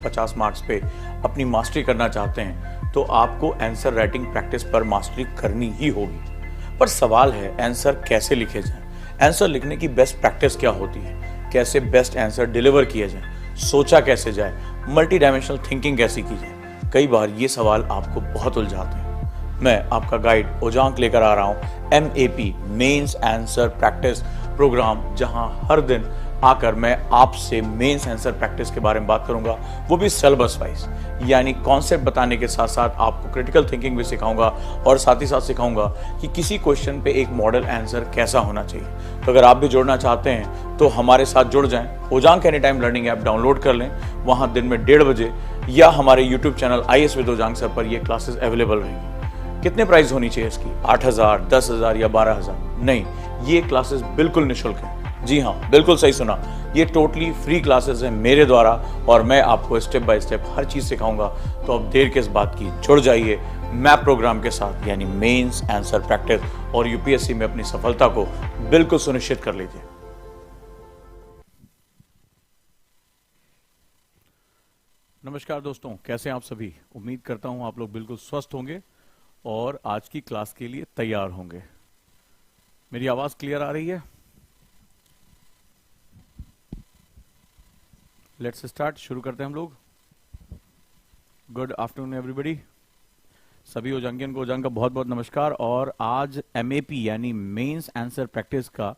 50 marks पे अपनी mastery करना चाहते हैं तो आपको आंसर राइटिंग प्रैक्टिस पर मास्टरी करनी ही होगी। पर सवाल है आंसर कैसे लिखे जाए, आंसर लिखने की बेस्ट प्रैक्टिस क्या होती है, कैसे बेस्ट आंसर डिलीवर किया जाए, सोचा कैसे जाए, मल्टी डायमेंशनल थिंकिंग कैसे की जाए। कई बार ये सवाल आपको बहुत उलझाते हैं। मैं आपका गाइड ओजांक लेकर आ रहा हूँ MEP mains answer practice programme, जहां हर दिन आकर मैं आपसे मेंस आंसर प्रैक्टिस के बारे में बात करूंगा, वो भी सिलेबस वाइज, यानी कॉन्सेप्ट बताने के साथ साथ आपको क्रिटिकल थिंकिंग भी सिखाऊंगा और साथ ही साथ सिखाऊंगा कि किसी क्वेश्चन पे एक मॉडल आंसर कैसा होना चाहिए। तो अगर आप भी जुड़ना चाहते हैं तो हमारे साथ जुड़ जाएं। Ojaank any time learning app download कर लें, वहां दिन में 1:30 बजे या हमारे YouTube channel IAS with Ojaank sir पर ये क्लासेस अवेलेबल रहेंगी। कितने प्राइस होनी चाहिए इसकी? 8,000, 10,000 या 12,000? नहीं, ये क्लासेस बिल्कुल निःशुल्क है। जी हाँ, बिल्कुल सही सुना, ये टोटली फ्री क्लासेस है मेरे द्वारा और मैं आपको स्टेप बाय स्टेप हर चीज सिखाऊंगा। तो अब देर किस बात की, जुड़ जाइए मैप प्रोग्राम के साथ, यानी मेंस आंसर प्रैक्टिस, और UPSC में अपनी सफलता को बिल्कुल सुनिश्चित कर लीजिए। नमस्कार दोस्तों, कैसे हैं आप सभी? उम्मीद करता हूं आप लोग बिल्कुल स्वस्थ होंगे और आज की क्लास के लिए तैयार होंगे। मेरी आवाज क्लियर आ रही है? लेट्स स्टार्ट, शुरू करते हैं हम लोग। Good afternoon everybody. सभी ओजांकियन को ओजांक का बहुत बहुत नमस्कार। और आज MEP यानी मेंस आंसर प्रैक्टिस का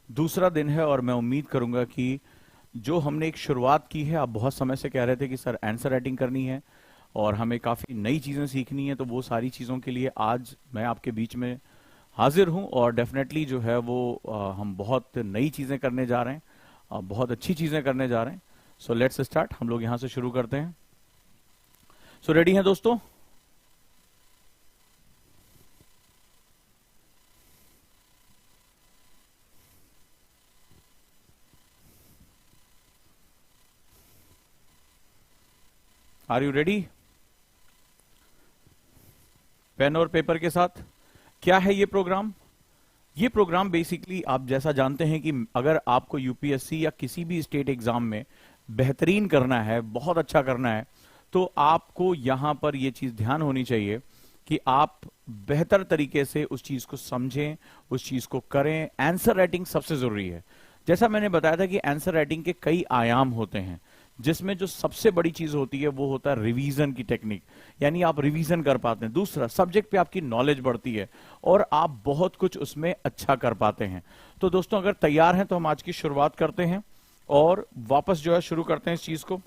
दूसरा दिन है और मैं उम्मीद करूंगा कि जो हमने एक शुरुआत की है, आप बहुत समय से कह रहे थे कि सर आंसर राइटिंग करनी है और हमें काफी नई चीजें सीखनी है, तो वो सारी चीजों के लिए आज मैं आपके बीच में हाजिर हूं और डेफिनेटली जो है वो हम बहुत नई चीजें करने जा रहे हैं, बहुत अच्छी चीजें करने जा रहे हैं। सो लेट्स स्टार्ट, हम लोग यहां से शुरू करते हैं। सो रेडी हैं दोस्तों? Are you ready? पेन और पेपर के साथ। क्या है ये प्रोग्राम? ये प्रोग्राम बेसिकली आप जैसा जानते हैं कि अगर आपको UPSC या किसी भी स्टेट एग्जाम में बेहतरीन करना है, बहुत अच्छा करना है, तो आपको यहां पर यह चीज ध्यान होनी चाहिए कि आप बेहतर तरीके से उस चीज को समझें, उस चीज को करें। आंसर राइटिंग सबसे जरूरी है। जैसा मैंने बताया था कि आंसर राइटिंग के कई आयाम होते हैं, जिसमें जो सबसे बड़ी चीज होती है वो होता है रिवीजन की टेक्निक, यानी आप रिवीजन कर पाते हैं। दूसरा, सब्जेक्ट पे आपकी नॉलेज बढ़ती है और आप बहुत कुछ उसमें अच्छा कर पाते हैं। तो दोस्तों अगर तैयार हैं तो हम आज की शुरुआत करते हैं और वापस जो है शुरू करते हैं इस चीज को।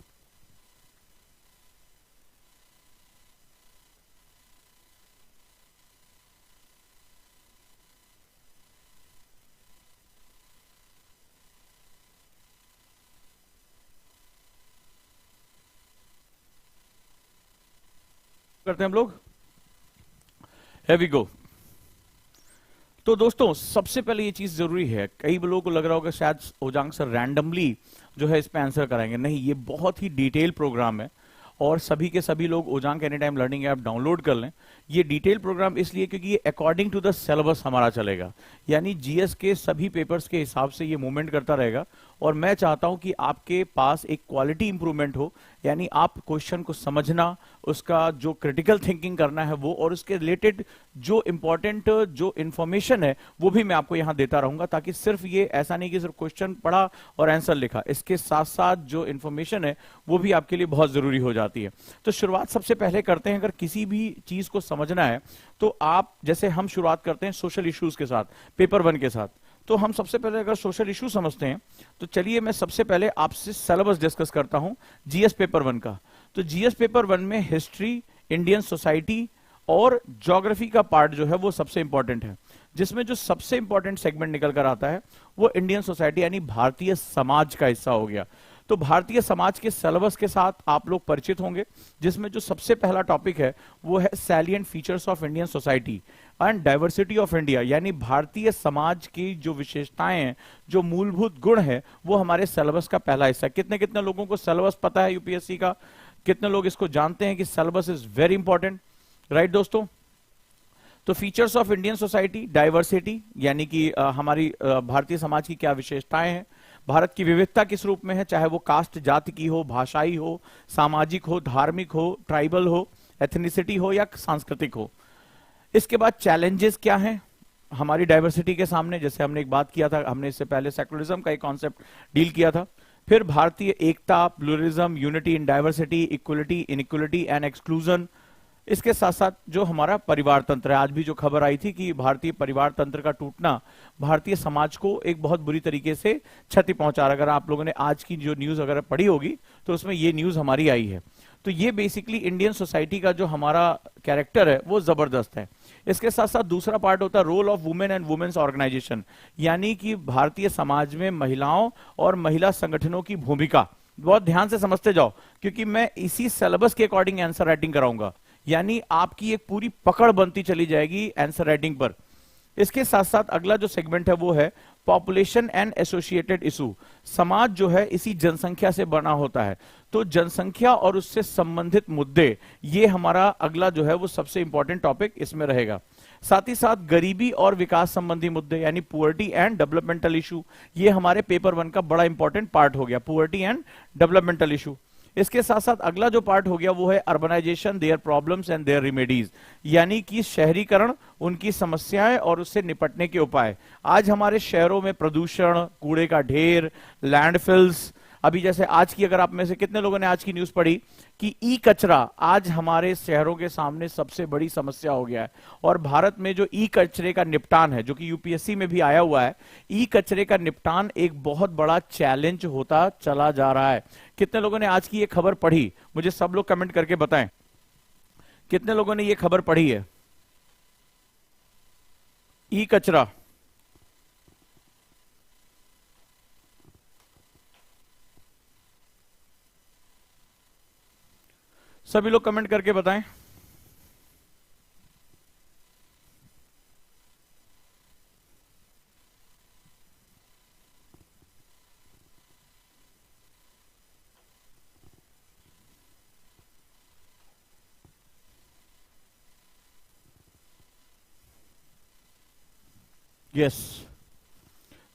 करते हैं हम लोग। Here we go। तो दोस्तों सबसे पहले ये चीज जरूरी है, कई लोगों को लग रहा होगा शायद ओजांक सर रैंडमली जो है इस पे आंसर कराएंगे। नहीं, ये बहुत ही डिटेल प्रोग्राम है और सभी के सभी लोग Ojaank any time learning app download कर लें। ये डिटेल प्रोग्राम इसलिए क्योंकि ये अकॉर्डिंग टू द सिलेबस हमारा चलेगा, यानी GS के सभी पेपर्स के हिसाब से ये मूवमेंट करता रहेगा। और मैं चाहता हूं कि आपके पास एक क्वालिटी इंप्रूवमेंट हो, यानी आप क्वेश्चन को समझना, उसका जो क्रिटिकल थिंकिंग करना है वो, और उसके रिलेटेड जो इंपॉर्टेंट जो इंफॉर्मेशन है वो भी मैं आपको यहां देता रहूंगा, ताकि सिर्फ ये ऐसा नहीं कि सिर्फ क्वेश्चन पढ़ा और आंसर लिखा, इसके साथ साथ जो इंफॉर्मेशन है वो भी आपके लिए बहुत जरूरी हो जाती है। तो शुरुआत सबसे पहले करते हैं, अगर किसी भी चीज को समझना है तो आप, जैसे हम शुरुआत करते हैं सोशल इश्यूज के साथ, पेपर 1 के साथ। तो हम सबसे पहले अगर सोशल इशू समझते हैं तो चलिए मैं सबसे पहले आपसे सिलेबस डिस्कस करता हूं GS पेपर 1 का। तो GS पेपर 1 में हिस्ट्री, इंडियन सोसाइटी और ज्योग्राफी का पार्ट जो है वो सबसे इंपॉर्टेंट है, जिसमें जो सबसे इंपॉर्टेंट सेगमेंट निकल कर आता है वो इंडियन सोसाइटी यानी भारतीय समाज का हिस्सा हो गया। तो भारतीय समाज के सिलेबस के साथ आप लोग परिचित होंगे, जिसमें जो सबसे पहला टॉपिक है वो है salient features of Indian society and diversity of India, यानी भारतीय समाज की जो विशेषताएं हैं, जो मूलभूत गुण है, वो हमारे सिलेबस का पहला हिस्सा। कितने कितने लोगों को सिलेबस पता है UPSC का? कितने लोग इसको जानते हैं कि syllabus is very important, right दोस्तों? तो features of Indian society, diversity यानी कि हमारी भारतीय समाज की क्या विशेषताएं हैं, भारत की विविधता किस रूप में है, चाहे वो कास्ट जाति की हो, भाषाई हो, सामाजिक हो, धार्मिक हो, ट्राइबल हो, एथनिसिटी हो या सांस्कृतिक हो। इसके बाद चैलेंजेस क्या हैं हमारी डाइवर्सिटी के सामने, जैसे हमने एक बात किया था, हमने इससे पहले सेकुलरिज्म का एक कॉन्सेप्ट डील किया था। फिर भारतीय एकता, pluralism, unity in diversity, equality, inequality and exclusion. इसके साथ साथ जो हमारा परिवार तंत्र है, आज भी जो खबर आई थी कि भारतीय परिवार तंत्र का टूटना भारतीय समाज को एक बहुत बुरी तरीके से क्षति पहुंचा रहा है। अगर आप लोगों ने आज की जो न्यूज अगर पढ़ी होगी तो उसमें ये न्यूज हमारी आई है। तो ये बेसिकली इंडियन सोसाइटी का जो हमारा कैरेक्टर है वो जबरदस्त है। इसके साथ साथ दूसरा पार्ट होता है role of women and women's organisation, यानी कि भारतीय समाज में महिलाओं और महिला संगठनों की भूमिका। बहुत ध्यान से समझते जाओ, क्योंकि मैं इसी सिलेबस के अकॉर्डिंग आंसर राइटिंग कराऊंगा, यानी आपकी एक पूरी पकड़ बनती चली जाएगी आंसर राइटिंग पर। इसके साथ साथ अगला जो सेगमेंट है वो है पॉपुलेशन एंड एसोसिएटेड इशू। समाज जो है इसी जनसंख्या से बना होता है, तो जनसंख्या और उससे संबंधित मुद्दे, ये हमारा अगला जो है वो सबसे इंपॉर्टेंट टॉपिक इसमें रहेगा। साथ ही साथ गरीबी और विकास संबंधी मुद्दे यानी पुअर्टी एंड डेवलपमेंटल इशू, ये हमारे पेपर 1 का बड़ा इंपॉर्टेंट पार्ट हो गया, पुअर्टी एंड डेवलपमेंटल इशू। इसके साथ साथ अगला जो पार्ट हो गया वो है urbanisation, their problems and their remedies, यानी कि शहरीकरण, उनकी समस्याएं और उससे निपटने के उपाय। आज हमारे शहरों में प्रदूषण, कूड़े का ढेर, लैंडफिल्स, अभी जैसे आज की, अगर आप में से कितने लोगों ने आज की न्यूज पढ़ी कि ई कचरा आज हमारे शहरों के सामने सबसे बड़ी समस्या हो गया है। और भारत में जो ई कचरे का निपटान है, जो कि यूपीएससी में भी आया हुआ है, ई कचरे का निपटान एक बहुत बड़ा चैलेंज होता चला जा रहा है। कितने लोगों ने आज की ये खबर पढ़ी? मुझे सब लोग कमेंट करके बताएं, कितने लोगों ने ये खबर पढ़ी है? ई कचरा, सभी लोग कमेंट करके बताएं। यस,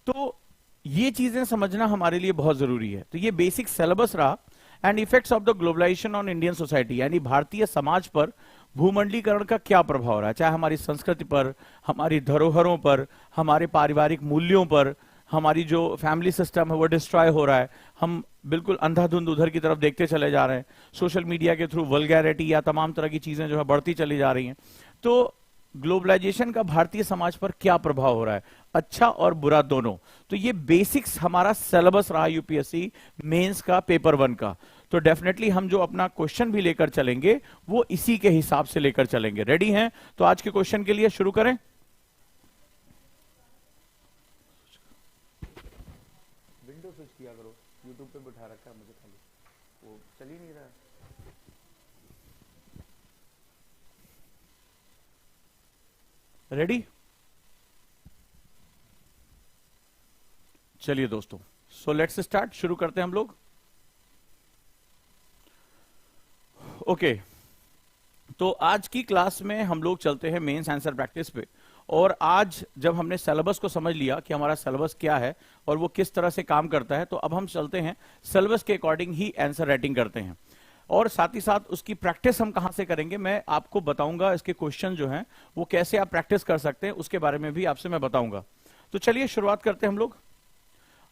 तो ये चीजें समझना हमारे लिए बहुत जरूरी है। तो ये बेसिक सिलेबस रहा। And effects of the globalisation on Indian society, यानी भारतीय समाज पर भूमंडलीकरण का क्या प्रभाव रहा है, चाहे हमारी संस्कृति पर, हमारी धरोहरों पर, हमारे पारिवारिक मूल्यों पर, हमारी जो फैमिली सिस्टम है वो डिस्ट्रॉय हो रहा है, हम बिल्कुल अंधाधुंध उधर की तरफ देखते चले जा रहे हैं, सोशल मीडिया के थ्रू वल्गैरिटी या तमाम तरह की चीजें जो है बढ़ती चली जा रही हैं। तो ग्लोबलाइजेशन का भारतीय समाज पर क्या प्रभाव हो रहा है, अच्छा और बुरा दोनों। तो ये बेसिक्स हमारा सिलेबस रहा यूपीएससी मेंस का पेपर 1 का। तो डेफिनेटली हम जो अपना क्वेश्चन भी लेकर चलेंगे वो इसी के हिसाब से लेकर चलेंगे। रेडी हैं? तो आज के क्वेश्चन के लिए शुरू करें। विंडो स्विच किया करो, यूट्यूब पे बिठा रखा है मुझे, खाली वो चल ही नहीं रहा है। रेडी? चलिए दोस्तों, सो लेट्स स्टार्ट, शुरू करते हैं हम लोग। ओके, तो आज की क्लास में हम लोग चलते हैं मेंस आंसर प्रैक्टिस पे। और आज जब हमने सिलेबस को समझ लिया कि हमारा सिलेबस क्या है और वो किस तरह से काम करता है, तो अब हम चलते हैं सिलेबस के अकॉर्डिंग ही आंसर राइटिंग करते हैं। और साथ ही साथ उसकी प्रैक्टिस हम कहां से करेंगे मैं आपको बताऊंगा। इसके क्वेश्चन जो हैं वो कैसे आप प्रैक्टिस कर सकते हैं उसके बारे में भी आपसे मैं बताऊंगा। तो चलिए शुरुआत करते हैं हम लोग।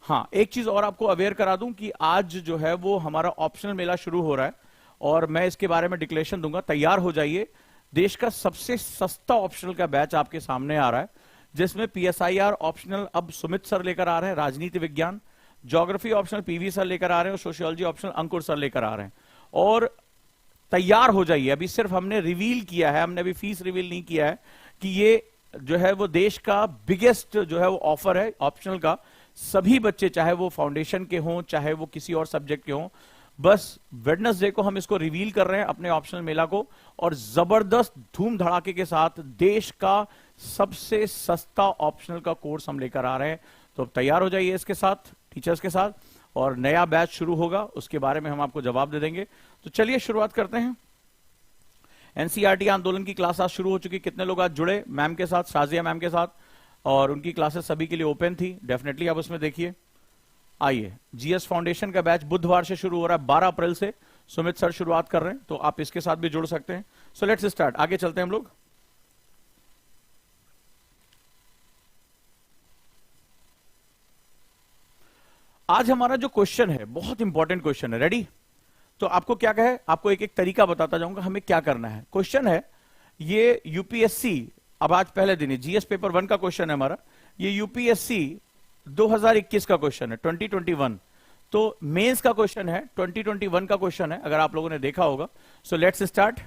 हाँ, एक चीज और आपको अवेयर करा दूं कि आज जो है वो हमारा ऑप्शनल मेला शुरू हो रहा है और मैं इसके बारे में डिक्लेरेशन दूंगा, तैयार हो जाइए। देश का सबसे सस्ता ऑप्शनल का बैच आपके सामने आ रहा है, जिसमें पीएसआईआर ऑप्शनल अब सुमित सर लेकर आ रहे हैं, राजनीति विज्ञान, ज्योग्राफी ऑप्शनल पीवी सर लेकर आ रहे हैं और सोशियोलॉजी ऑप्शनल अंकुर सर लेकर आ रहे हैं। और तैयार हो जाइए, अभी सिर्फ हमने रिवील किया है, हमने अभी फीस रिवील नहीं किया है कि ये जो है वो देश का बिगेस्ट जो है वो ऑफर है ऑप्शनल का। सभी बच्चे, चाहे वो फाउंडेशन के हों चाहे वो किसी और सब्जेक्ट के हों, बस वेडनेसडे को हम इसको रिवील कर रहे हैं अपने ऑप्शनल मेला को, और जबरदस्त धूम धड़ाके के साथ देश का सबसे सस्ता ऑप्शनल का कोर्स हम लेकर आ रहे हैं। तो तैयार हो जाइए इसके साथ, टीचर्स के साथ, और नया बैच शुरू होगा उसके बारे में हम आपको जवाब दे देंगे। तो चलिए शुरुआत करते हैं। एनसीईआरटी आंदोलन की क्लास आज शुरू हो चुकी, कितने लोग आज जुड़े मैम के साथ, शाजिया मैम के साथ, और उनकी क्लासेस सभी के लिए ओपन थी, डेफिनेटली आप उसमें देखिए। आइए, जीएस फाउंडेशन का बैच बुधवार से शुरू हो रहा है, 12 अप्रैल से सुमित सर शुरुआत कर रहे हैं, तो आप इसके साथ भी जुड़ सकते हैं। सो लेट्स स्टार्ट, आगे चलते हैं हम लोग। आज हमारा जो क्वेश्चन है बहुत इंपॉर्टेंट क्वेश्चन है, रेडी? तो आपको क्या कहे, आपको एक एक तरीका बताता जाऊंगा हमें क्या करना है। क्वेश्चन है ये यूपीएससी, अब आज पहले दिन है, जीएस पेपर 1 का क्वेश्चन है हमारा, ये यूपीएससी 2021 का क्वेश्चन है, 2021। तो मेंस का क्वेश्चन है, 2021 का क्वेश्चन है, अगर आप लोगों ने देखा होगा। सो लेट्स स्टार्ट,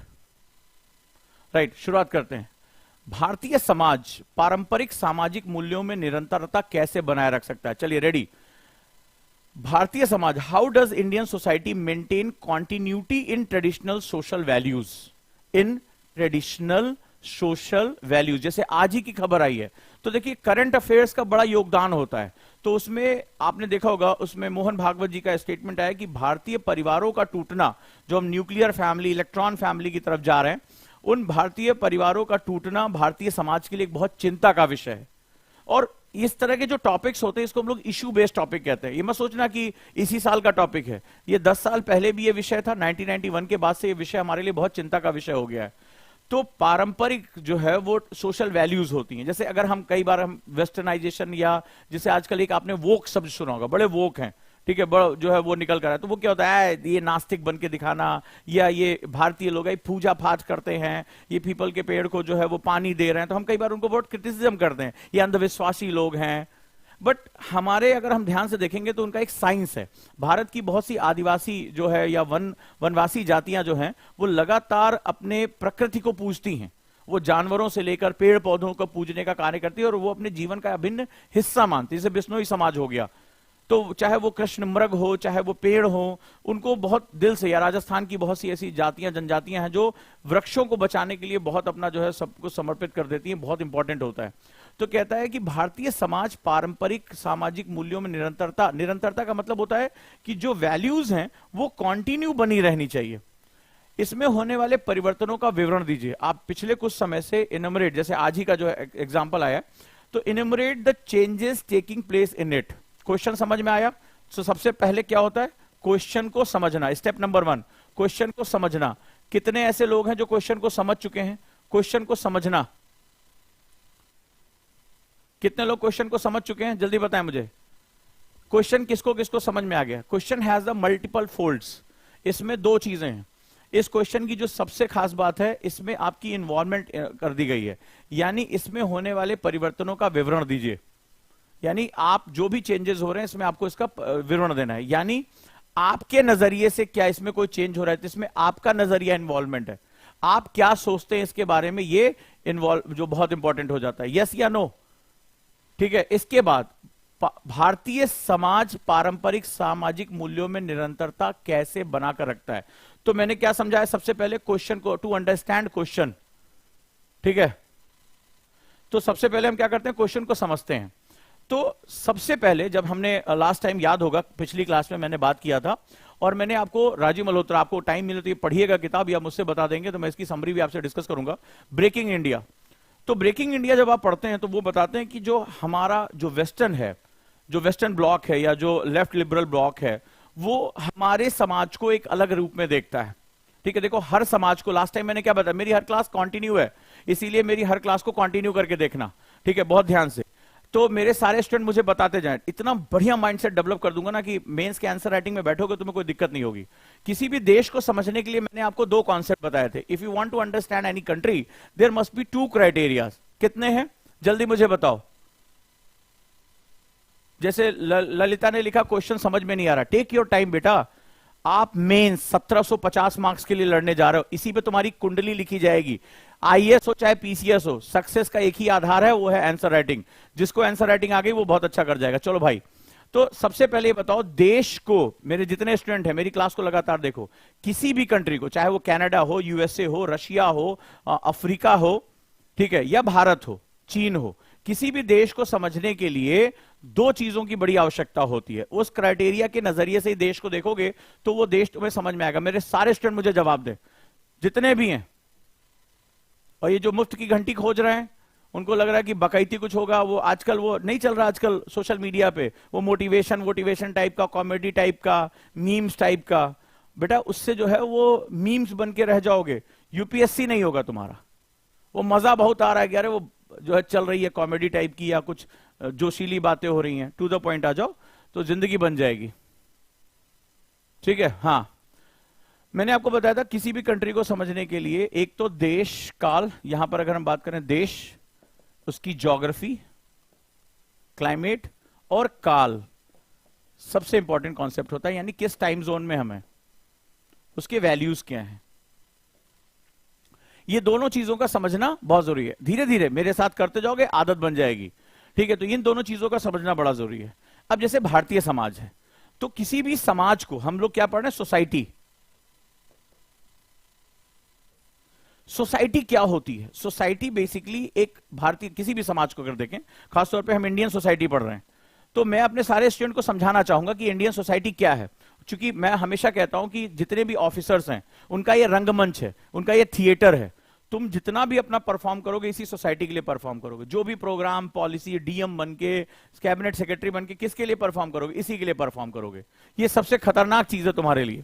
राइट, शुरुआत करते हैं। भारतीय समाज पारंपरिक सामाजिक मूल्यों में निरंतरता कैसे बनाए रख सकता है? चलिए ready. Bharatiya Samaj, how does Indian society maintain continuity in traditional social values? In traditional social values, जैसे आज ही की खबर आई है, तो देखिए करंट अफेयर्स का बड़ा योगदान होता है। तो उसमें आपने देखा होगा, उसमें मोहन भागवत जी का स्टेटमेंट आया कि भारतीय परिवारों का टूटना, जो हम न्यूक्लियर फैमिली, इलेक्ट्रॉन फैमिली की तरफ जा रहे हैं, उन भारतीय परिवारों का टूटना भारतीय समाज के लिए एक बहुत चिंता का विषय है। और इस तरह के जो टॉपिक्स होते हैं इसको हम लोग इशू बेस्ड टॉपिक कहते हैं। ये मत सोचना कि इसी साल का टॉपिक है, ये 10 साल पहले भी ये विषय था, 1991 के बाद से ये विषय हमारे लिए बहुत चिंता का विषय हो गया है। तो पारंपरिक जो है वो सोशल वैल्यूज होती हैं, जैसे अगर हम कई बार हम वेस्टर्नाइजेशन, या जैसे आजकल एक आपने वोक शब्द सुना होगा, बड़े वोक हैं, ठीक है, बड़ा जो है वो निकल कर है, तो वो क्या होता है, ये नास्तिक बन के दिखाना, या ये भारतीय लोग पूजा पाठ करते हैं, ये पीपल के पेड़ को जो है वो पानी दे रहे हैं, तो हम कई बार उनको बहुत क्रिटिसिज्म करते हैं, ये अंधविश्वासी लोग हैं। बट हमारे अगर हम ध्यान से देखेंगे तो उनका एक साइंस है। भारत की बहुत सी आदिवासी जो है या वनवासी जातियां जो हैं वो लगातार अपने प्रकृति को पूजती हैं, वो जानवरों से लेकर पेड़ पौधों को पूजने का कार्य करती है और वो अपने जीवन का अभिन्न हिस्सा मानती है। जैसे बिश्नोई समाज हो गया, तो चाहे वो कृष्ण मृग हो, चाहे वो पेड़ हो, उनको बहुत दिल से, या राजस्थान की बहुत सी ऐसी जातियां, जनजातियां हैं जो वृक्षों को बचाने के लिए बहुत अपना जो है सब कुछ समर्पित कर देती हैं, बहुत इंपॉर्टेंट होता है। तो कहता है कि भारतीय समाज पारंपरिक सामाजिक मूल्यों में निरंतरता का मतलब होता है कि जो वैल्यूज हैं वो कंटिन्यू बनी रहनी चाहिए। इसमें होने वाले परिवर्तनों का विवरण दीजिए। आप पिछले कुछ समय से इनमरेट, जैसे आज ही का जो एग्जांपल आया, तो enumerate the changes taking place in it. Question समझ में आया? तो सबसे पहले क्या होता है, क्वेश्चन को समझना। स्टेप नंबर 1, क्वेश्चन को समझना। कितने ऐसे लोग हैं जो क्वेश्चन को समझ चुके हैं? क्वेश्चन को समझना, कितने लोग क्वेश्चन को समझ चुके हैं? जल्दी बताएं मुझे, क्वेश्चन किसको किसको समझ में आ गया? Question has the multiple folds. इसमें 2 चीजें हैं। इस क्वेश्चन की जो सबसे खास बात है, इसमें आपकी इन्वॉल्वमेंट कर दी गई है, यानी इसमें होने वाले परिवर्तनों का विवरण दीजिए। यानी आप जो भी चेंजेस हो रहे हैं इसमें आपको इसका विवरण देना है, यानी आपके नजरिए से क्या इसमें कोई चेंज हो रहा है, तो इसमें आपका नजरिया इन्वॉल्वमेंट है, आप क्या सोचते हैं इसके बारे में, ये इन्वॉल्व जो बहुत इंपॉर्टेंट हो जाता है, यस या नो। ठीक है, इसके बाद भारतीय समाज पारंपरिक सामाजिक मूल्यों में निरंतरता कैसे बनाकर रखता है। तो मैंने क्या समझाया, सबसे पहले क्वेश्चन को, टू अंडरस्टैंड क्वेश्चन। ठीक है, तो सबसे पहले हम क्या करते हैं, क्वेश्चन को समझते हैं। तो सबसे पहले जब हमने लास्ट टाइम याद होगा पिछली क्लास में मैंने बात किया था, और मैंने आपको राजीव मल्होत्रा, आपको टाइम मिले तो ये पढ़िएगा किताब, या मुझसे बता देंगे तो मैं इसकी समरी भी आपसे डिस्कस करूंगा, ब्रेकिंग इंडिया। तो ब्रेकिंग इंडिया जब आप पढ़ते हैं तो वो बताते हैं कि जो हमारा जो वेस्टर्न है, जो वेस्टर्न ब्लॉक है या जो लेफ्ट लिबरल ब्लॉक है, वो हमारे समाज को एक अलग रूप में देखता है। ठीक है, देखो हर समाज को, लास्ट टाइम मैंने क्या बताया, मेरी हर क्लास कंटिन्यू है, इसीलिए मेरी हर क्लास को कंटिन्यू करके देखना। ठीक है, बहुत ध्यान से। तो मेरे सारे स्टूडेंट मुझे बताते जाएं, इतना बढ़िया माइंडसेट डेवलप कर दूंगा ना कि मेंस के आंसर राइटिंग में बैठोगे तुम्हें कोई दिक्कत नहीं होगी। किसी भी देश को समझने के लिए मैंने आपको 2 कॉन्सेप्ट बताए थे। If you want to understand any country there must be 2 criterias. कितने हैं जल्दी मुझे बताओ। जैसे ललिता ने लिखा क्वेश्चन समझ में नहीं आ रहा, टेक योर टाइम बेटा, आप मेंस 1750 मार्क्स के लिए लड़ने जा रहे हो, इसी पे तुम्हारी कुंडली लिखी जाएगी। आईएएस हो चाहे पीसीएस हो, सक्सेस का एक ही आधार है, वो है आंसर राइटिंग। जिसको आंसर राइटिंग आ गई वो बहुत अच्छा कर जाएगा। चलो भाई, तो सबसे पहले ये बताओ, देश को, मेरे जितने स्टूडेंट हैं मेरी क्लास को लगातार देखो, किसी भी कंट्री को, चाहे वो कनाडा हो, यूएसए हो, रशिया हो, अफ्रीका हो, ठीक है, या भारत हो, चीन हो, किसी भी देश को समझने के लिए 2 चीजों की बड़ी आवश्यकता होती है। उस क्राइटेरिया के नजरिए से ही देश को देखोगे तो वो देश तुम्हें समझ में आएगा। मेरे सारे स्टूडेंट मुझे जवाब दें, जितने भी हैं, और ये जो मुफ्त की घंटी खोज रहे हैं उनको लग रहा है कि बकैती कुछ होगा, वो आजकल वो नहीं चल रहा, आजकल सोशल मीडिया पे वो मोटिवेशन टाइप का, कॉमेडी टाइप का, मीम्स टाइप का। बेटा उससे जो है वो मीम्स बन के रह जाओगे, यूपीएससी नहीं होगा तुम्हारा। वो मजा बहुत आ रहा है कि अरे वो जो है चल रही है कॉमेडी टाइप की या कुछ जोशीली बातें हो रही हैं, टू द पॉइंट आ जाओ तो जिंदगी बन जाएगी। ठीक है। हाँ, मैंने आपको बताया था किसी भी कंट्री को समझने के लिए एक तो देश काल, यहां पर अगर हम बात करें देश, उसकी ज्योग्राफी, क्लाइमेट और काल सबसे इंपॉर्टेंट कॉन्सेप्ट होता है, यानी किस टाइम जोन में हम हैं, उसके वैल्यूज क्या हैं। ये दोनों चीजों का समझना बहुत जरूरी है। धीरे धीरे मेरे साथ करते जाओगे आदत बन जाएगी। ठीक है, तो इन दोनों चीजों का समझना बड़ा जरूरी है। अब जैसे भारतीय समाज है, तो किसी भी समाज को हम लोग क्या पढ़ रहे हैं, सोसाइटी। सोसाइटी क्या होती है? सोसाइटी बेसिकली एक भारतीय किसी भी समाज को अगर देखें, खासतौर पे हम इंडियन सोसाइटी पढ़ रहे हैं, तो मैं अपने सारे स्टूडेंट को समझाना चाहूंगा कि इंडियन सोसाइटी क्या है। क्योंकि मैं हमेशा कहता हूं कि जितने भी ऑफिसर्स हैं उनका ये रंगमंच है, उनका ये थिएटर है। तुम जितना भी अपना परफॉर्म करोगे इसी सोसाइटी के लिए परफॉर्म करोगे। जो भी प्रोग्राम, पॉलिसी, डीएम बन के, कैबिनेट सेक्रेटरी बन के किसके लिए परफॉर्म करोगे? इसी के लिए परफॉर्म करोगे। ये सबसे खतरनाक चीज है तुम्हारे लिए।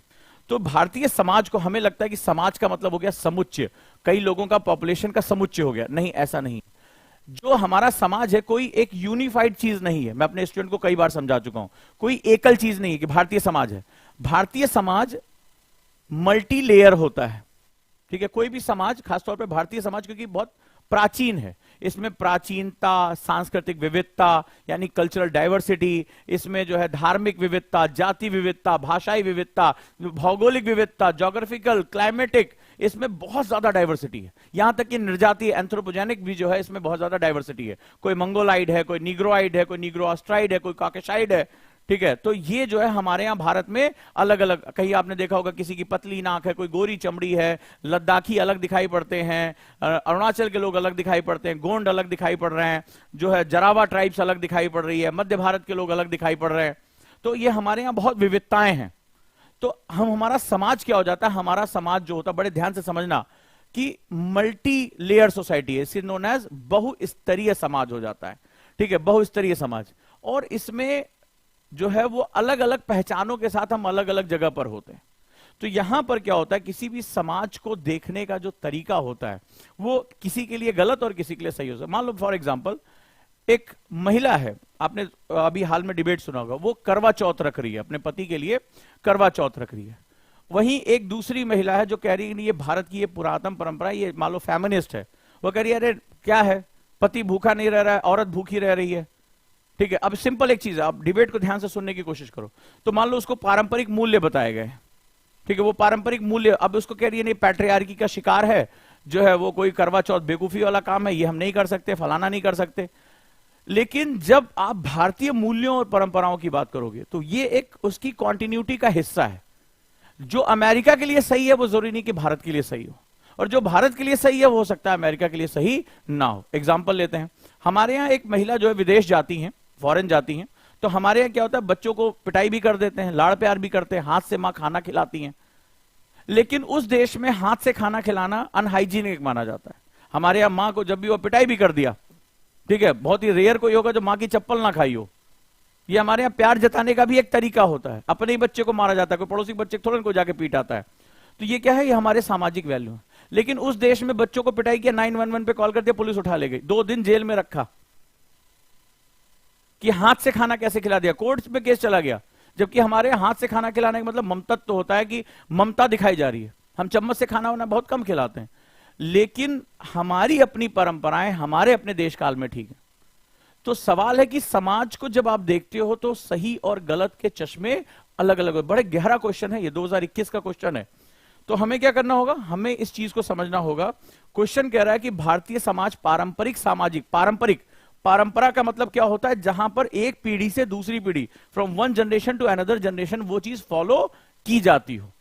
तो भारतीय समाज को हमें लगता है कि समाज का मतलब हो गया समुच्चय, कई लोगों का पॉपुलेशन का समुच्चय हो गया। नहीं, ऐसा नहीं। जो हमारा समाज है कोई एक यूनिफाइड चीज नहीं है। मैं अपने स्टूडेंट को कई बार समझा चुका हूं, कोई एकल चीज नहीं है कि भारतीय समाज है। भारतीय समाज मल्टी लेयर होता है। ठीक है, कोई भी समाज, खासतौर पे भारतीय समाज क्योंकि बहुत प्राचीन है, इसमें प्राचीनता, सांस्कृतिक विविधता यानी कल्चरल डाइवर्सिटी, इसमें जो है धार्मिक विविधता, जाति विविधता, भाषाई विविधता, भौगोलिक विविधता, ज्योग्राफिकल, क्लाइमेटिक, इसमें बहुत ज्यादा डाइवर्सिटी है। यहां तक कि निर्जातीय, एंथ्रोपोजेनिक भी जो है इसमें बहुत ज्यादा डाइवर्सिटी है। कोई मंगोलाइड है, कोई निग्रोइड है, कोई निग्रो ऑस्ट्राइड है, कोई कॉकेशाइड है। ठीक है, तो ये जो है हमारे यहां भारत में अलग अलग, कहीं आपने देखा होगा किसी की पतली नाक है, कोई गोरी चमड़ी है, लद्दाखी अलग दिखाई पड़ते हैं, अरुणाचल के लोग अलग दिखाई पड़ते हैं, गोंड अलग दिखाई पड़ रहे हैं, जो है जरावा ट्राइब्स अलग दिखाई पड़ रही है, मध्य भारत के लोग अलग दिखाई पड़ रहे हैं। तो ये हमारे यहां बहुत विविधताएं हैं। तो हमारा समाज क्या हो जाता है? हमारा समाज जो होता है, बड़े ध्यान से समझना कि मल्टी लेयर सोसाइटी है, इसे नोन एज बहुस्तरीय समाज हो जाता है। ठीक है, बहुस्तरीय समाज। और इसमें जो है वो अलग अलग पहचानों के साथ हम अलग अलग जगह पर होते हैं। तो यहां पर क्या होता है, किसी भी समाज को देखने का जो तरीका होता है वो किसी के लिए गलत और किसी के लिए सही होता है। मान लो फॉर एग्जांपल एक महिला है, आपने अभी हाल में डिबेट सुना होगा, वो करवा चौथ रख रही है, अपने पति के लिए करवा चौथ रख रही है। वहीं एक दूसरी महिला है जो कह रही है ये भारत की ये पुरातन परंपरा, ये मान लो फेमिनिस्ट है, वो कह रही है अरे क्या है, पति भूखा नहीं रह रहा है, औरत भूखी रह रही है। ठीक है, अब सिंपल एक चीज है, आप डिबेट को ध्यान से सुनने की कोशिश करो। तो मान लो उसको पारंपरिक मूल्य बताए गए। ठीक है, वो पारंपरिक मूल्य, अब उसको कह रही है नहीं पैट्रियार्की का शिकार है, जो है वो कोई करवा चौथ बेवकूफी वाला काम है, ये हम नहीं कर सकते, फलाना नहीं कर सकते। लेकिन जब आप भारतीय मूल्यों और परंपराओं की बात करोगे तो ये एक उसकी कॉन्टिन्यूटी का हिस्सा है। जो अमेरिका के लिए सही है वो जरूरी नहीं कि भारत के लिए सही हो, और जो भारत के लिए सही है वो हो सकता है अमेरिका के लिए सही ना हो। एग्जाम्पल लेते हैं, हमारे यहाँ एक महिला जो है विदेश जाती हैं, फॉरेन जाती हैं, तो हमारे यहाँ क्या होता है, बच्चों को पिटाई भी कर देते हैं, लाड़ प्यार भी करते हैं, हाथ से मां खाना खिलाती हैं। लेकिन उस देश में हाथ से खाना खिलाना अनहाइजीनिक माना जाता है। हमारे यहाँ मां को जब भी वो पिटाई भी कर दिया, ठीक है, बहुत ही रेयर कोई होगा जो मां की चप्पल ना खाई हो। ये हमारे यहाँ प्यार जताने का भी एक तरीका होता है। अपने ही बच्चे को मारा जाता है, कोई पड़ोसी बच्चे थोड़ा को जाके पीट आता है। तो ये क्या है, ये हमारे सामाजिक वैल्यू है। लेकिन उस देश में बच्चों को पिटाई किया, 911 पे कॉल कर दिया, पुलिस उठा ले गई, 2 दिन जेल में रखा कि हाथ से खाना कैसे खिला दिया, कोर्ट में केस चला गया। जबकि हमारे हाथ से खाना खिलाने का मतलब ममता तो होता है कि ममता दिखाई जा रही है। हम चम्मच से खाना वाना बहुत कम खिलाते हैं, लेकिन हमारी अपनी परंपराएं हमारे अपने देश काल में ठीक है। तो सवाल है कि समाज को जब आप देखते हो तो सही और गलत के चश्मे अलग अलग, बड़े गहरा क्वेश्चन है ये, 2021 का क्वेश्चन है। तो हमें क्या करना होगा, हमें इस चीज को समझना होगा। क्वेश्चन कह रहा है कि भारतीय समाज पारंपरिक सामाजिक, पारंपरिक, परंपरा का मतलब क्या होता है, जहां पर एक पीढ़ी से दूसरी पीढ़ी, from one generation to another generation, वो चीज फॉलो की जाती हो।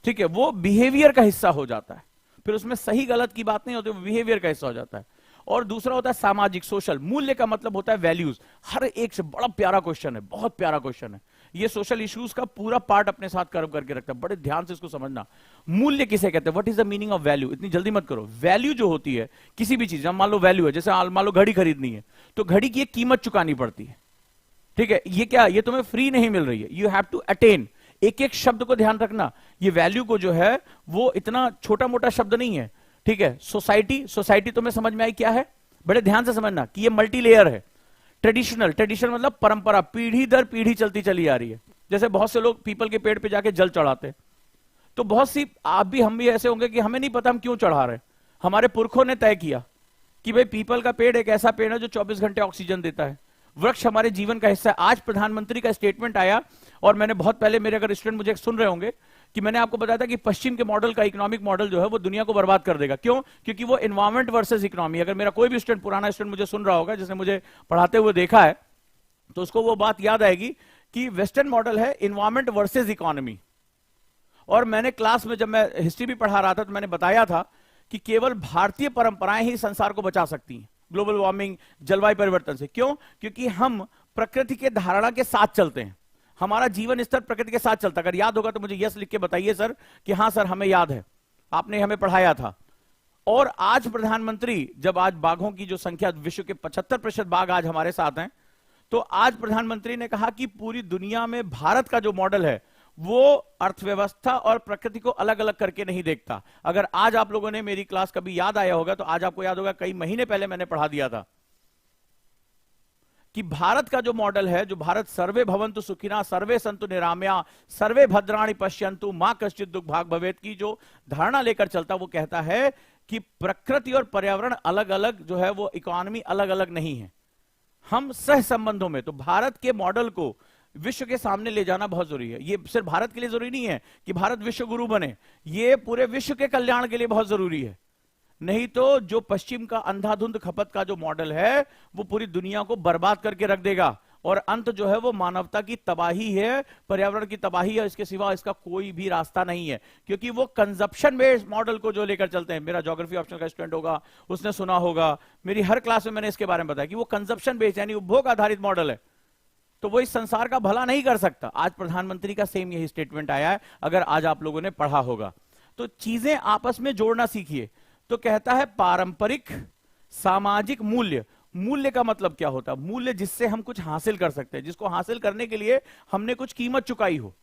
ठीक है, वो बिहेवियर का हिस्सा हो जाता है, फिर उसमें सही गलत की बात नहीं होती, वो बिहेवियर का हिस्सा हो जाता है। और दूसरा होता है सामाजिक, सोशल। मूल्य का मतलब होता है वैल्यूज। हर एक से बड़ा प्यारा क्वेश्चन है, बहुत प्यारा क्वेश्चन है। ये सोशल इश्यूज का पूरा पार्ट अपने साथ कर्व करके रखता है। बड़े ध्यान से इसको समझना। मूल्य किसे कहते हैं? What is the meaning of value? इतनी जल्दी मत करो। वैल्यू जो होती है किसी भी चीज, मान लो वैल्यू है, जैसे मान लो घड़ी खरीदनी है तो घड़ी की एक कीमत चुकानी पड़ती है, ठीक है? ये क्या, ये तुम्हें फ्री नहीं मिल रही है, यू हैव टू अटेन। एक एक शब्द को ध्यान रखना, ये वैल्यू को जो है वो इतना छोटा मोटा शब्द नहीं है, ठीक है? सोसाइटी, सोसाइटी तुम्हें समझ में आई क्या है? बड़े ध्यान से समझना कि ये मल्टी लेयर है। ट्रेडिशनल, ट्रेडिशनल मतलब परंपरा, पीढ़ी दर पीढ़ी चलती चली आ रही है। जैसे बहुत से लोग पीपल के पेड़ पे जाके जल चढ़ाते, तो बहुत सी आप भी हम भी ऐसे होंगे कि हमें नहीं पता हम क्यों चढ़ा रहे। हमारे पुरखों ने तय किया कि भाई पीपल का पेड़ एक ऐसा पेड़ है जो 24 घंटे ऑक्सीजन देता है। वृक्ष हमारे जीवन का हिस्सा है। आज प्रधानमंत्री का स्टेटमेंट आया, और मैंने बहुत पहले, मेरे अगर स्टूडेंट मुझे सुन रहे होंगे, कि मैंने आपको बताया था कि पश्चिम के मॉडल का इकोनॉमिक मॉडल जो है वो दुनिया को बर्बाद कर देगा। क्यों? क्योंकि वो एनवायरमेंट वर्सेस इकोनॉमी। अगर मेरा कोई भी स्टूडेंट, पुराना स्टूडेंट मुझे सुन रहा होगा, जिसने मुझे पढ़ाते हुए देखा है, तो उसको वो बात याद आएगी कि वेस्टर्न मॉडल है एनवायरमेंट वर्सेस इकोनॉमी। और मैंने क्लास में जब मैं हिस्ट्री भी पढ़ा रहा था तो मैंने बताया था कि केवल भारतीय परंपराएं ही संसार को बचा सकती हैं ग्लोबल वार्मिंग, जलवायु परिवर्तन से। क्यों? क्योंकि हम प्रकृति के धारणा के साथ चलते हैं। हमारा जीवन स्तर प्रकृति के साथ चलता है। अगर याद होगा तो मुझे यस लिख के बताइए सर कि हाँ सर हमें याद है, आपने हमें पढ़ाया था। और आज प्रधानमंत्री, जब आज बाघों की जो संख्या, विश्व के 75% बाघ आज हमारे साथ हैं, तो आज प्रधानमंत्री ने कहा कि पूरी दुनिया में भारत का जो मॉडल है वो अर्थव्यवस्था और प्रकृति को अलग अलग करके नहीं देखता। अगर आज आप लोगों ने मेरी क्लास कभी याद आया होगा तो आज आपको याद होगा कई महीने पहले मैंने पढ़ा दिया था कि भारत का जो मॉडल है, जो भारत सर्वे भवन्तु सुखिना सर्वे सन्तु निरामया सर्वे भद्राणि पश्यन्तु मां कश्चित् दुख भाग भवेत् की जो धारणा लेकर चलता, वो कहता है कि प्रकृति और पर्यावरण अलग अलग जो है वो इकोनॉमी अलग अलग नहीं है, हम सह संबंधों में। तो भारत के मॉडल को विश्व के सामने ले जाना बहुत जरूरी है। ये सिर्फ भारत के लिए जरूरी नहीं है कि भारत विश्व गुरु बने, ये पूरे विश्व के कल्याण के लिए बहुत जरूरी है। नहीं तो जो पश्चिम का अंधाधुंध खपत का जो मॉडल है वो पूरी दुनिया को बर्बाद करके रख देगा, और अंत जो है वो मानवता की तबाही है, पर्यावरण की तबाही है। इसके सिवा इसका कोई भी रास्ता नहीं है, क्योंकि वो कंजप्शन बेस्ड मॉडल को जो लेकर चलते हैं। मेरा ज्योग्राफी ऑप्शन का स्टूडेंट होगा, उसने सुना होगा, मेरी हर क्लास में मैंने इसके बारे में बताया कि वो कंजप्शन बेस्ड यानी उपभोग आधारित मॉडल है, तो वो इस संसार का भला नहीं कर सकता। आज प्रधानमंत्री का सेम यही स्टेटमेंट आया है, अगर आज आप लोगों ने पढ़ा होगा तो चीजें आपस में जोड़ना सीखिए। तो कहता है पारंपरिक सामाजिक मूल्य। मूल्य का मतलब क्या होता है? मूल्य जिससे हम कुछ हासिल कर सकते हैं, जिसको हासिल करने के लिए हमने कुछ कीमत चुकाई हो,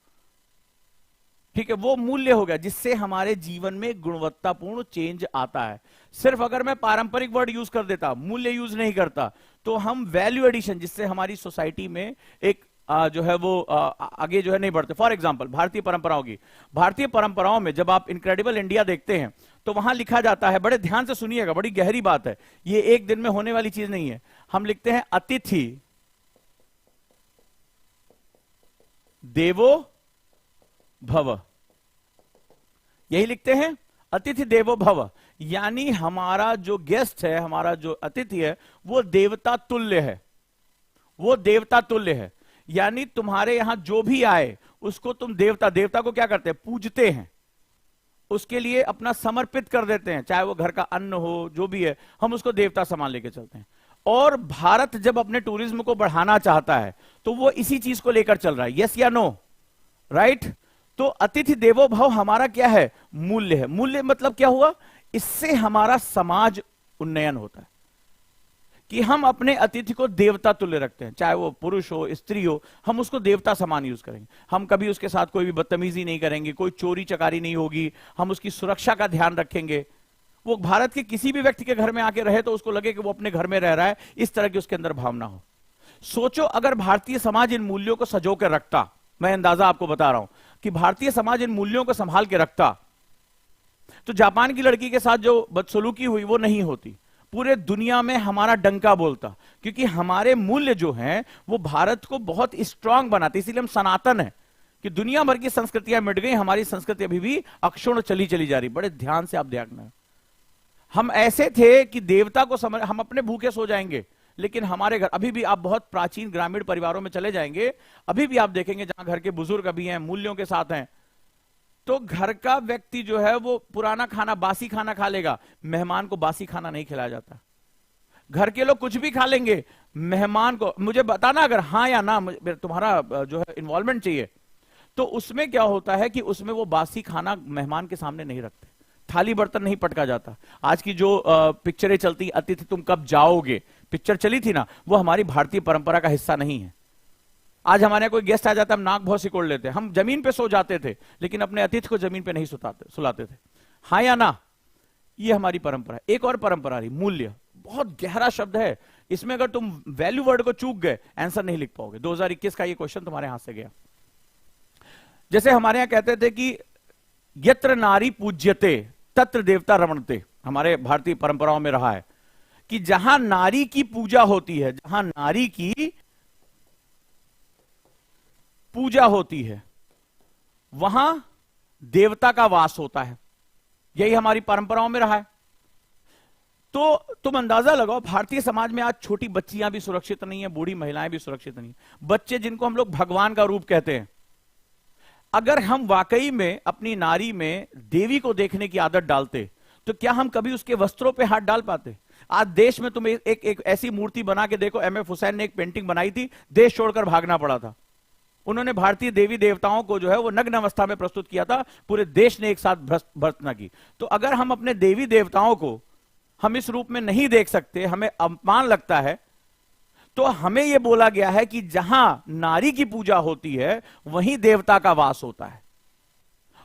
ठीक है, वो मूल्य हो गया, जिससे हमारे जीवन में गुणवत्तापूर्ण चेंज आता है। सिर्फ अगर मैं पारंपरिक वर्ड यूज कर देता, मूल्य यूज नहीं करता, तो हम वैल्यू एडिशन, जिससे हमारी सोसाइटी में एक जो है वो आगे जो है नहीं बढ़ते। फॉर एग्जांपल भारतीय परंपराओं की, भारतीय परंपराओं में जब आप इनक्रेडिबल इंडिया देखते हैं तो वहां लिखा जाता है, बड़े ध्यान से सुनिएगा, बड़ी गहरी बात है, ये एक दिन में होने वाली चीज नहीं है। हम लिखते हैं अतिथि देवो भव, यही लिखते हैं, अतिथि देवो भव, यानी हमारा जो गेस्ट है, हमारा जो अतिथि है वो देवता तुल्य है, वो देवता तुल्य है। यानी तुम्हारे यहां जो भी आए उसको तुम देवता, देवता को क्या करते हैं? पूजते हैं, उसके लिए अपना समर्पित कर देते हैं, चाहे वो घर का अन्न हो, जो भी है, हम उसको देवता समान लेके चलते हैं। और भारत जब अपने टूरिज्म को बढ़ाना चाहता है तो वो इसी चीज को लेकर चल रहा है। यस या नो? राइट? तो अतिथि देवो भव हमारा क्या है? मूल्य है। मूल्य मतलब क्या हुआ? इससे हमारा समाज उन्नयन होता है कि हम अपने अतिथि को देवता तुल्य रखते हैं, चाहे वो पुरुष हो स्त्री हो, हम उसको देवता समान यूज करेंगे। हम कभी उसके साथ कोई भी बदतमीजी नहीं करेंगे, कोई चोरी चकारी नहीं होगी, हम उसकी सुरक्षा का ध्यान रखेंगे। वो भारत के किसी भी व्यक्ति के घर में आके रहे तो उसको लगे कि वो अपने घर में रह रहा है, इस तरह की उसके अंदर भावना हो। सोचो अगर भारतीय समाज इन मूल्यों को सजो कर रखता, मैं अंदाजा आपको बता रहा हूं कि भारतीय समाज इन मूल्यों को संभाल के रखता, तो जापान की लड़की के साथ जो बदसलूकी हुई वो नहीं होती, पूरे दुनिया में हमारा डंका बोलता, क्योंकि हमारे मूल्य जो हैं वो भारत को बहुत स्ट्रांग बनाते। इसीलिए हम सनातन है कि दुनिया भर की संस्कृतियां मिट गई, हमारी संस्कृति अभी भी अक्षुण्ण चली जा रही। बड़े ध्यान से आप देखना, हम ऐसे थे कि देवता को समझ, हम अपने भूखे सो जाएंगे, लेकिन हमारे घर अभी भी, आप बहुत प्राचीन ग्रामीण परिवारों में चले जाएंगे, अभी भी आप देखेंगे जहां घर के बुजुर्ग अभी हैं, मूल्यों के साथ हैं, तो घर का व्यक्ति जो है वो पुराना खाना, बासी खाना खा लेगा, मेहमान को बासी खाना नहीं खिलाया जाता। घर के लोग कुछ भी खा लेंगे, मेहमान को मुझे बताना अगर हाँ या ना, तुम्हारा जो है इन्वॉल्वमेंट चाहिए। तो उसमें क्या होता है कि उसमें वो बासी खाना मेहमान के सामने नहीं रखते, थाली बर्तन नहीं पटका जाता। आज की जो पिक्चरें चलती, अतिथि तुम कब जाओगे पिक्चर चली थी ना, वो हमारी भारतीय परंपरा का हिस्सा नहीं है। आज हमारे यहाँ कोई गेस्ट आ जाता है, हम नाक बहुत सिकोड़ लेते, हम जमीन पे सो जाते थे, लेकिन अपने अतिथि को जमीन पे नहीं सुलाते थे। हाँ या ना? ये हमारी परंपरा है। एक और परंपरा रही, मूल्य। बहुत गहरा शब्द है, इसमें अगर तुम वैल्यू वर्ड को चूक गए आंसर नहीं लिख पाओगे। 2021 का ये क्वेश्चन तुम्हारे हाथ से गया। जैसे हमारे यहां कहते थे कि यत्र नारी पूज्यते तत्र देवता रमणते, हमारे भारतीय परंपराओं में रहा है कि जहां नारी की पूजा होती है, जहां नारी की पूजा होती है, वहां देवता का वास होता है। यही हमारी परंपराओं में रहा है। तो तुम अंदाजा लगाओ, भारतीय समाज में आज छोटी बच्चियां भी सुरक्षित नहीं है, बूढ़ी महिलाएं भी सुरक्षित नहीं है। बच्चे जिनको हम लोग भगवान का रूप कहते हैं, अगर हम वाकई में अपनी नारी में देवी को देखने की आदत डालते, तो क्या हम कभी उसके वस्त्रों पे हाथ डाल पाते? आज देश में तुम एक ऐसी मूर्ति बना के देखो, एमएफ हुसैन ने एक पेंटिंग बनाई थी, देश छोड़कर भागना पड़ा था। उन्होंने भारतीय देवी देवताओं को जो है वो नग्न अवस्था में प्रस्तुत किया था, पूरे देश ने एक साथ भर्त्सना की। तो अगर हम अपने देवी देवताओं को हम इस रूप में नहीं देख सकते, हमें अपमान लगता है, तो हमें यह बोला गया है कि जहां नारी की पूजा होती है वहीं देवता का वास होता है।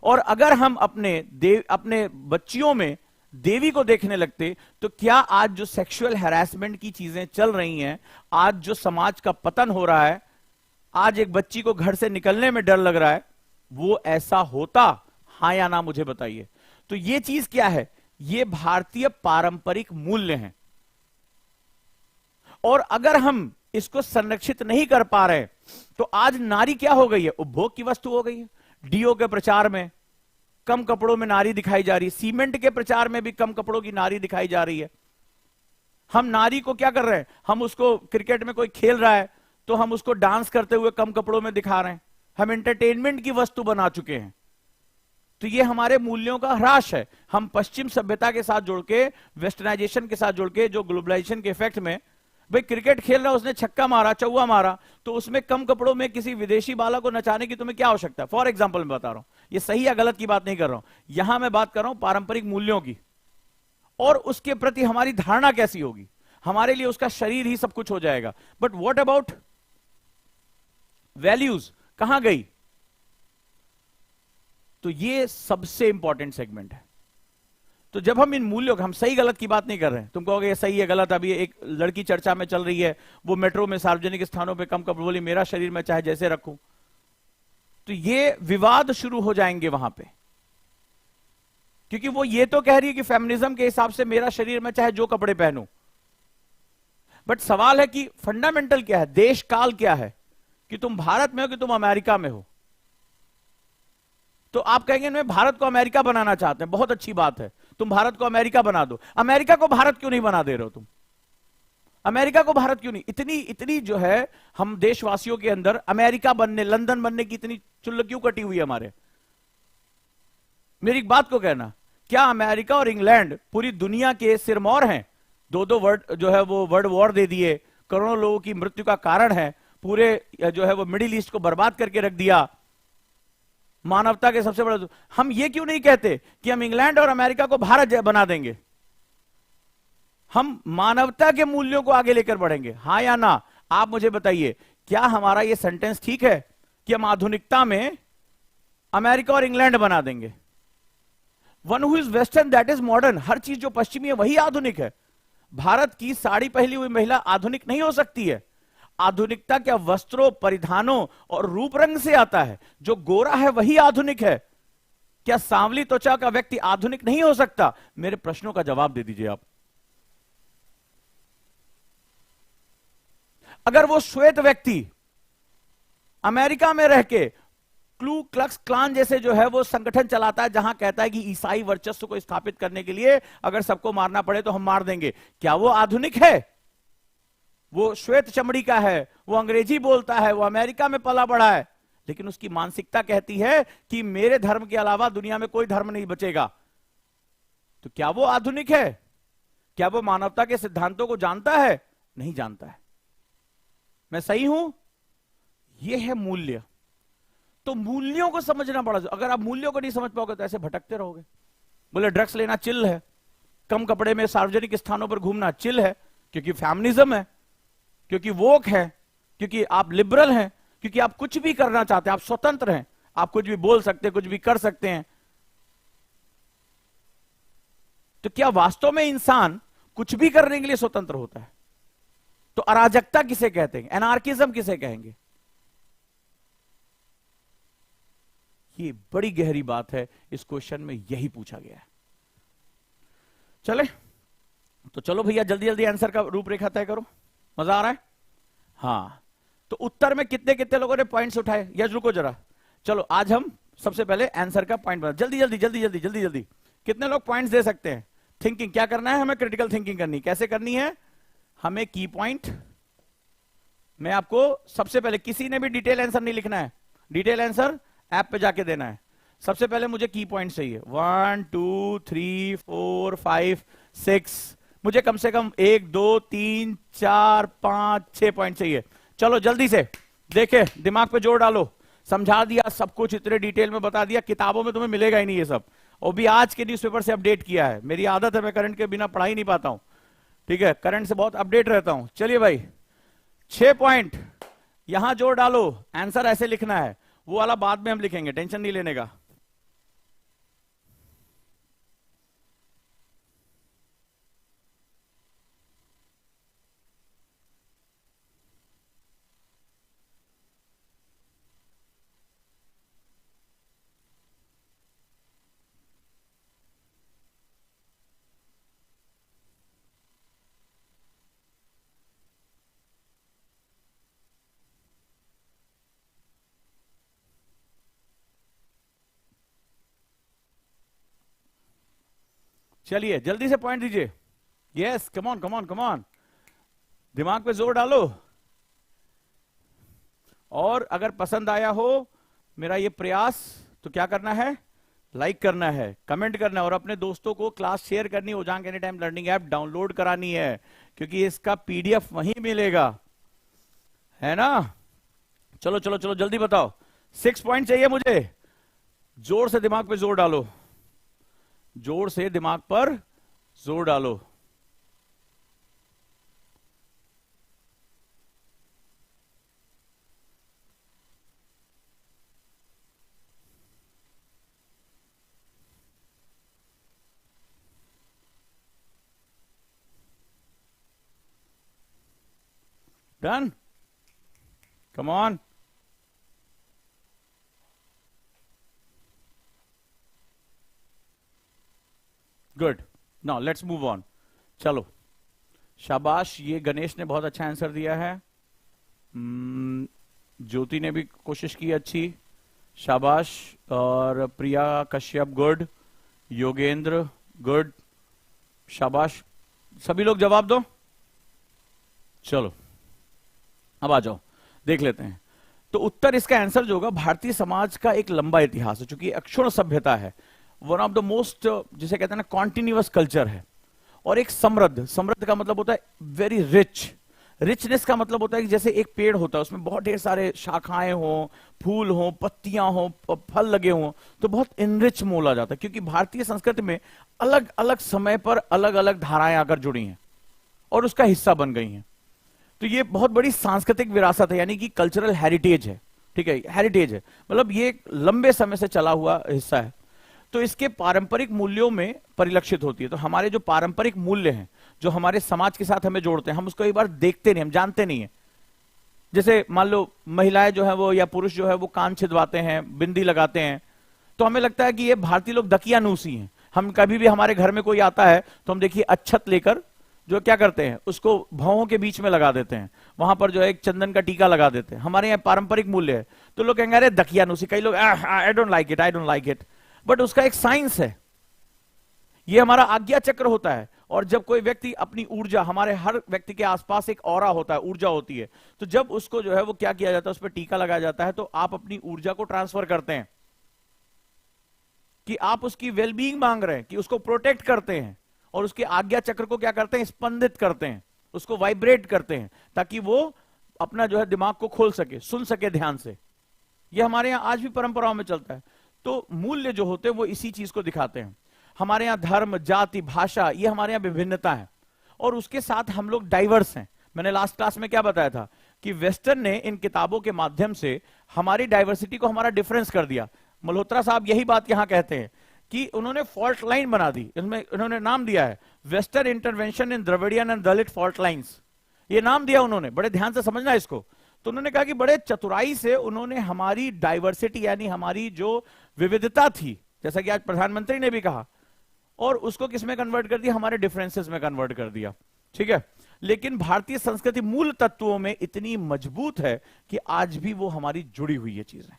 और अगर हम अपने बच्चियों में देवी को देखने लगते, तो क्या आज जो सेक्सुअल हैरेसमेंट की चीजें चल रही हैं, आज जो समाज का पतन हो रहा है, आज एक बच्ची को घर से निकलने में डर लग रहा है, वो ऐसा होता? हां या ना मुझे बताइए। तो ये चीज क्या है? ये भारतीय पारंपरिक मूल्य हैं। और अगर हम इसको संरक्षित नहीं कर पा रहे, तो आज नारी क्या हो गई है? उपभोग की वस्तु हो गई है। डीओ के प्रचार में कम कपड़ों में नारी दिखाई जा रही है, सीमेंट के प्रचार में भी कम कपड़ों की नारी दिखाई जा रही है। हम नारी को क्या कर रहे हैं? हम उसको क्रिकेट में कोई खेल रहा है तो हम उसको डांस करते हुए कम कपड़ों में दिखा रहे हैं, हम एंटरटेनमेंट की वस्तु बना चुके हैं। तो ये हमारे मूल्यों का ह्रास है। हम पश्चिम सभ्यता के साथ जुड़ के, वेस्टर्नाइजेशन के साथ जुड़ के, जो ग्लोबलाइजेशन के इफेक्ट में, भाई क्रिकेट खेल रहा, उसने छक्का मारा, चौवा मारा, तो उसमें कम कपड़ों में किसी विदेशी बाला को नचाने की तुम्हें क्या आवश्यकता है? फॉर एग्जाम्पल मैं बता रहा हूं, ये सही या गलत की बात नहीं कर रहा हूं, यहां मैं बात कर रहा हूं पारंपरिक मूल्यों की, और उसके प्रति हमारी धारणा कैसी होगी। हमारे लिए उसका शरीर ही सब कुछ हो जाएगा, बट व्हाट अबाउट वैल्यूज? कहां गई? तो ये सबसे इंपॉर्टेंट सेगमेंट है। तो जब हम इन मूल्यों, हम सही गलत की बात नहीं कर रहे हैं, तुम कहोगे ये सही है गलत, अभी एक लड़की चर्चा में चल रही है, वो मेट्रो में सार्वजनिक स्थानों पे कम कपड़े, बोली मेरा शरीर मैं चाहे जैसे रखूं, तो ये विवाद शुरू हो जाएंगे वहां पे, क्योंकि वो ये तो कह रही है कि फेमिनिज्म के हिसाब से मेरा शरीर मैं चाहे जो कपड़े पहनूं, बट सवाल है कि फंडामेंटल क्या है, देश काल क्या है, कि तुम भारत में हो कि तुम अमेरिका में हो। तो आप कहेंगे मैं भारत को अमेरिका बनाना चाहते हैं, बहुत अच्छी बात है, तुम भारत को अमेरिका बना दो। अमेरिका को भारत क्यों नहीं बना दे रहे हो तुम? अमेरिका को भारत क्यों नहीं? इतनी इतनी जो है हम देशवासियों के अंदर अमेरिका बनने, लंदन बनने की इतनी चुल्ल क्यों कटी हुई है हमारे? मेरी एक बात को कहना, क्या अमेरिका और इंग्लैंड पूरी दुनिया के सिरमौर हैं? दो वर्ल्ड जो है वो वर्ल्ड वॉर दे दिए, करोड़ों लोगों की मृत्यु का कारण है, पूरे जो है वो मिडिल ईस्ट को बर्बाद करके रख दिया, मानवता के सबसे बड़ा। हम ये क्यों नहीं कहते कि हम इंग्लैंड और अमेरिका को भारत बना देंगे? हम मानवता के मूल्यों को आगे लेकर बढ़ेंगे, हां या ना? आप मुझे बताइए, क्या हमारा ये सेंटेंस ठीक है कि हम आधुनिकता में अमेरिका और इंग्लैंड बना देंगे? One who is western that is modern. हर चीज जो पश्चिमी है वही आधुनिक है। भारत की साड़ी पहली हुई महिला आधुनिक नहीं हो सकती है। आधुनिकता क्या वस्त्रों, परिधानों और रूप रंग से आता है? जो गोरा है वही आधुनिक है। क्या सांवली त्वचा का व्यक्ति आधुनिक नहीं हो सकता? मेरे प्रश्नों का जवाब दे दीजिए आप। अगर वो श्वेत व्यक्ति अमेरिका में रह के क्लू क्लक्स क्लान जैसे जो है वो संगठन चलाता है, जहां कहता है कि ईसाई वर्चस्व को स्थापित करने के लिए अगर सबको मारना पड़े तो हम मार देंगे, क्या वो आधुनिक है? वो श्वेत चमड़ी का है, वो अंग्रेजी बोलता है, वो अमेरिका में पला बढ़ा है, लेकिन उसकी मानसिकता कहती है कि मेरे धर्म के अलावा दुनिया में कोई धर्म नहीं बचेगा। तो क्या वो आधुनिक है? क्या वो मानवता के सिद्धांतों को जानता है? नहीं जानता है। मैं सही हूं? ये है मूल्य। तो मूल्यों को समझना पड़ा। अगर आप मूल्यों को नहीं समझ पाओगे तो ऐसे भटकते रहोगे। बोले ड्रग्स लेना चिल है, कम कपड़े में सार्वजनिक स्थानों पर घूमना चिल है, क्योंकि फेमिनिज्म है, क्योंकि वोक है, क्योंकि आप लिबरल हैं, क्योंकि आप कुछ भी करना चाहते हैं, आप स्वतंत्र हैं, आप कुछ भी बोल सकते हैं, कुछ भी कर सकते हैं। तो क्या वास्तव में इंसान कुछ भी करने के लिए स्वतंत्र होता है? तो अराजकता किसे कहते हैं, एनार्किज्म किसे कहेंगे? ये बड़ी गहरी बात है, इस क्वेश्चन में यही पूछा गया है। चले तो चलो भैया जल्दी जल्दी आंसर का रूपरेखा तय करो। मजा आ रहा है? हाँ, तो उत्तर में कितने कितने लोगों ने पॉइंट्स उठाए? यस रुको जरा, चलो आज हम सबसे पहले आंसर का पॉइंट बना, जल्दी जल्दी जल्दी जल्दी जल्दी जल्दी। कितने लोग पॉइंट्स दे सकते हैं? थिंकिंग क्या करना है हमें? क्रिटिकल थिंकिंग करनी। कैसे करनी है? हमें की पॉइंट, मैं आपको सबसे पहले, किसी ने भी डिटेल आंसर नहीं लिखना है, डिटेल आंसर ऐप पे जाके देना है। सबसे पहले मुझे की पॉइंट चाहिए, 1 2 3 4 5 6, मुझे कम से कम 1 2 3 4 5 6 पॉइंट चाहिए। चलो जल्दी से, देखे दिमाग पे जोर डालो। समझा दिया सब कुछ, इतने डिटेल में बता दिया, किताबों में तुम्हें मिलेगा ही नहीं ये सब, और भी आज के न्यूज़पेपर से अपडेट किया है। मेरी आदत है, मैं करंट के बिना पढ़ा ही नहीं पाता हूं, ठीक है, करंट से बहुत अपडेट रहता हूं। चलिए भाई 6 पॉइंट यहां जोर डालो, आंसर ऐसे लिखना है, वो वाला बाद में हम लिखेंगे, टेंशन नहीं लेने का। चलिए जल्दी से पॉइंट दीजिए। Yes, come on come on come on, दिमाग पे जोर डालो। और अगर पसंद आया हो मेरा ये प्रयास तो क्या करना है? लाइक करना है, कमेंट करना है, और अपने दोस्तों को क्लास शेयर करनी, ओजांग any time learning app download करानी है, क्योंकि इसका पीडीएफ वहीं मिलेगा, है ना? चलो चलो चलो जल्दी बताओ, 6 पॉइंट चाहिए मुझे। जोर से दिमाग पे जोर डालो, जोर से दिमाग पर जोर डालो। Done, come on. Good, now let's move on. चलो शाबाश, ये गणेश ने बहुत अच्छा आंसर दिया है, ज्योति ने भी कोशिश की अच्छी, शाबाश, और प्रिया कश्यप गुड, योगेंद्र गुड, शाबाश, सभी लोग जवाब दो। चलो अब आ जाओ, देख लेते हैं। तो उत्तर, इसका आंसर जो होगा, भारतीय समाज का एक लंबा इतिहास है, चूंकि अक्षुण्ण सभ्यता है, वन ऑफ द मोस्ट, जिसे कहते हैं ना, कॉन्टिन्यूअस कल्चर है, और एक समृद्ध, समृद्ध का मतलब होता है वेरी रिच, रिचनेस का मतलब होता है कि जैसे एक पेड़ होता है, उसमें बहुत ढेर सारे शाखाएं हों, फूल हों, पत्तियां हों, फल लगे हों, तो बहुत इनरिच मोला जाता है, क्योंकि भारतीय संस्कृति में अलग अलग समय पर अलग अलग धाराएं आकर जुड़ी हैं और उसका हिस्सा बन गई हैं। तो ये बहुत बड़ी सांस्कृतिक विरासत है, यानी कि कल्चरल हेरिटेज है, ठीक है, हेरिटेज है, मतलब ये एक लंबे समय से चला हुआ हिस्सा है। तो इसके पारंपरिक मूल्यों में परिलक्षित होती है। तो हमारे जो पारंपरिक मूल्य हैं, जो हमारे समाज के साथ हमें जोड़ते हैं, हम उसको एक बार देखते नहीं, हम जानते नहीं है। जैसे मान लो महिलाएं जो है वो, या पुरुष जो है वो कान छिदवाते हैं, बिंदी लगाते हैं, तो हमें लगता है कि ये भारतीय लोग दकियानूसी हैं। हम कभी भी, हमारे घर में कोई आता है तो हम देखिए अच्छत लेकर जो क्या करते हैं, उसको भौहों के बीच में लगा देते हैं, वहां पर जो है एक चंदन का टीका लगा देते हैं। हमारे यहाँ पारंपरिक मूल्य है। तो लोग कहेंगे अरे दकियानूसी, कई लोग I don't like it, I don't like it, but उसका एक साइंस है। ये हमारा आज्ञा चक्र होता है, और जब कोई व्यक्ति अपनी ऊर्जा, हमारे हर व्यक्ति के आसपास एक ऑरा होता है, ऊर्जा होती है, तो जब उसको जो है वो क्या किया जाता है, उस पर टीका लगाया जाता है, तो आप अपनी ऊर्जा को ट्रांसफर करते हैं, कि आप उसकी वेलबींग मांग रहे हैं, कि उसको प्रोटेक्ट करते हैं, और उसके आज्ञा चक्र को क्या करते हैं, स्पंदित करते हैं, उसको वाइब्रेट करते हैं, ताकि वो अपना जो है दिमाग को खोल सके, सुन सके ध्यान से। ये हमारे यहां आज भी परंपराओं में चलता है। तो मूल्य जो होते हैं वो इसी चीज को दिखाते हैं। हमारे यहां धर्म, जाति, भाषा, ये हमारे यहां विभिन्नता है, और उसके साथ हम लोग डाइवर्स हैं। मैंने लास्ट क्लास में क्या बताया था कि वेस्टर्न ने इन किताबों के माध्यम से हमारी डाइवर्सिटी को, हमारा डिफरेंस कर दिया। मल्होत्रा साहब यही बात यहां कहते हैं कि उन्होंने फॉल्ट लाइन बना दी, इसमें उन्होंने नाम दिया है western intervention in Dravidian and Dalit fault lines. ये नाम दिया उन्होंने, बड़े ध्यान से समझना इसको। तो उन्होंने कहा कि बड़े चतुराई से उन्होंने हमारी डाइवर्सिटी, यानी हमारी जो विविधता थी, जैसा कि आज प्रधानमंत्री ने भी कहा, और उसको किस में कन्वर्ट कर दिया, हमारे डिफरेंसेस में कन्वर्ट कर दिया। ठीक है, लेकिन भारतीय संस्कृति मूल तत्वों में इतनी मजबूत है कि आज भी वो हमारी जुड़ी हुई है चीजें।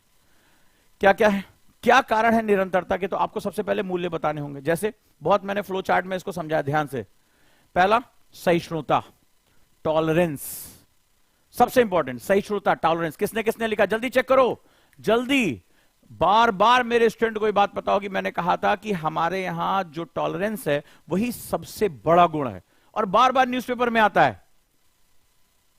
क्या क्या है, क्या कारण है निरंतरता के, तो आपको सबसे पहले मूल्य बताने होंगे। जैसे बहुत मैंने फ्लो चार्ट में इसको समझाया ध्यान से। पहला, सहिष्णुता, टॉलरेंस, सबसे इंपॉर्टेंट सहिष्णुता, टॉलरेंस। किसने किसने लिखा, जल्दी चेक करो, जल्दी। बार बार मेरे स्टूडेंट को ये बात पता होगी, मैंने कहा था कि हमारे यहां जो टॉलरेंस है वही सबसे बड़ा गुण है, और बार बार न्यूज़पेपर में आता है।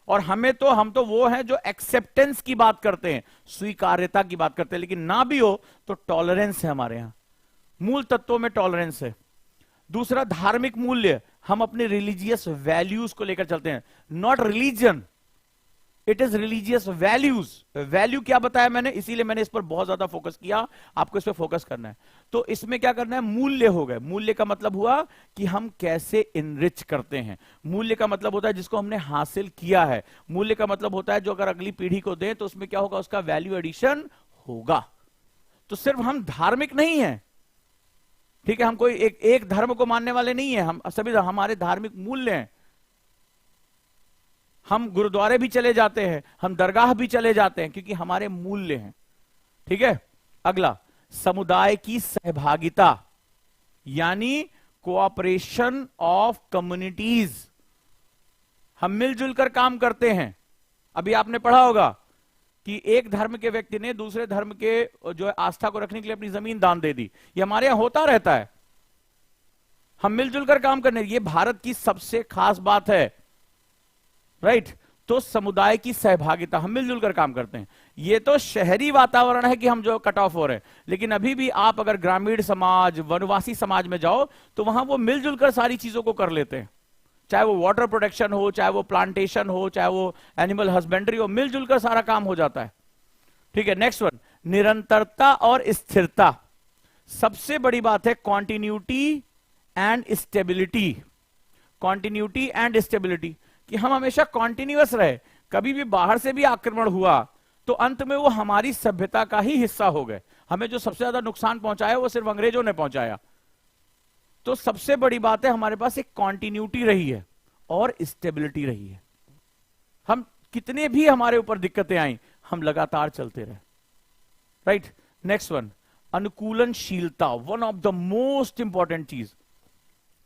और हम तो वो हैं जो एक्सेप्टेंस की बात करते हैं, स्वीकार्यता की बात करते हैं, लेकिन ना भी हो तो टॉलरेंस है हमारे यहां, मूल तत्वों में टॉलरेंस है। दूसरा, धार्मिक मूल्य, हम अपने रिलीजियस वैल्यूज को लेकर चलते हैं, not religion, it is religious values. Value क्या बताया मैंने, इसीलिए मैंने इस पर बहुत ज्यादा फोकस किया, आपको इस पर फोकस करना है। तो इसमें क्या करना है, मूल्य हो गए। मूल्य का मतलब हुआ कि हम कैसे इनरिच करते हैं। मूल्य का मतलब होता है जिसको हमने हासिल किया है। मूल्य का मतलब होता है जो अगर अगली पीढ़ी को दें तो उसमें क्या होगा, उसका वैल्यू एडिशन होगा। तो सिर्फ हम धार्मिक नहीं है, ठीक है, हम कोई एक धर्म को मानने वाले नहीं है, हम सभी हमारे धार्मिक मूल्य हैं। हम गुरुद्वारे भी चले जाते हैं, हम दरगाह भी चले जाते हैं, क्योंकि हमारे मूल्य हैं। ठीक है, अगला, समुदाय की सहभागिता, यानी कोऑपरेशन ऑफ कम्युनिटीज। हम मिलजुल कर काम करते हैं। अभी आपने पढ़ा होगा कि एक धर्म के व्यक्ति ने दूसरे धर्म के जो आस्था को रखने के लिए अपनी जमीन दान दे दी। ये हमारे यहां होता रहता है, हम मिलजुल कर काम करने, ये भारत की सबसे खास बात है। राइट, तो समुदाय की सहभागिता, हम मिलजुल कर काम करते हैं। ये तो शहरी वातावरण है कि हम जो कट ऑफ हो रहे हैं, लेकिन अभी भी आप अगर ग्रामीण समाज, वनवासी समाज में जाओ तो वहां वो मिलजुल कर सारी चीजों को कर लेते हैं। चाहे वो वाटर प्रोटेक्शन हो, चाहे वो प्लांटेशन हो, चाहे वो एनिमल हस्बेंड्री हो, मिलजुल कर सारा काम हो जाता है। ठीक है, नेक्स्ट वन, निरंतरता और स्थिरता। सबसे बड़ी बात है continuity and stability. Continuity and stability, कि हम हमेशा कॉन्टिन्यूअस रहे। कभी भी बाहर से भी आक्रमण हुआ तो अंत में वो हमारी सभ्यता का ही हिस्सा हो गए। हमें जो सबसे ज्यादा नुकसान पहुंचाया वो सिर्फ अंग्रेजों ने पहुंचाया। तो सबसे बड़ी बात है हमारे पास एक कॉन्टिन्यूटी रही है और स्टेबिलिटी रही है। हम कितने भी हमारे ऊपर दिक्कतें आई, हम लगातार चलते रहे। राइट, नेक्स्ट वन, अनुकूलनशीलता, one of the most important चीज।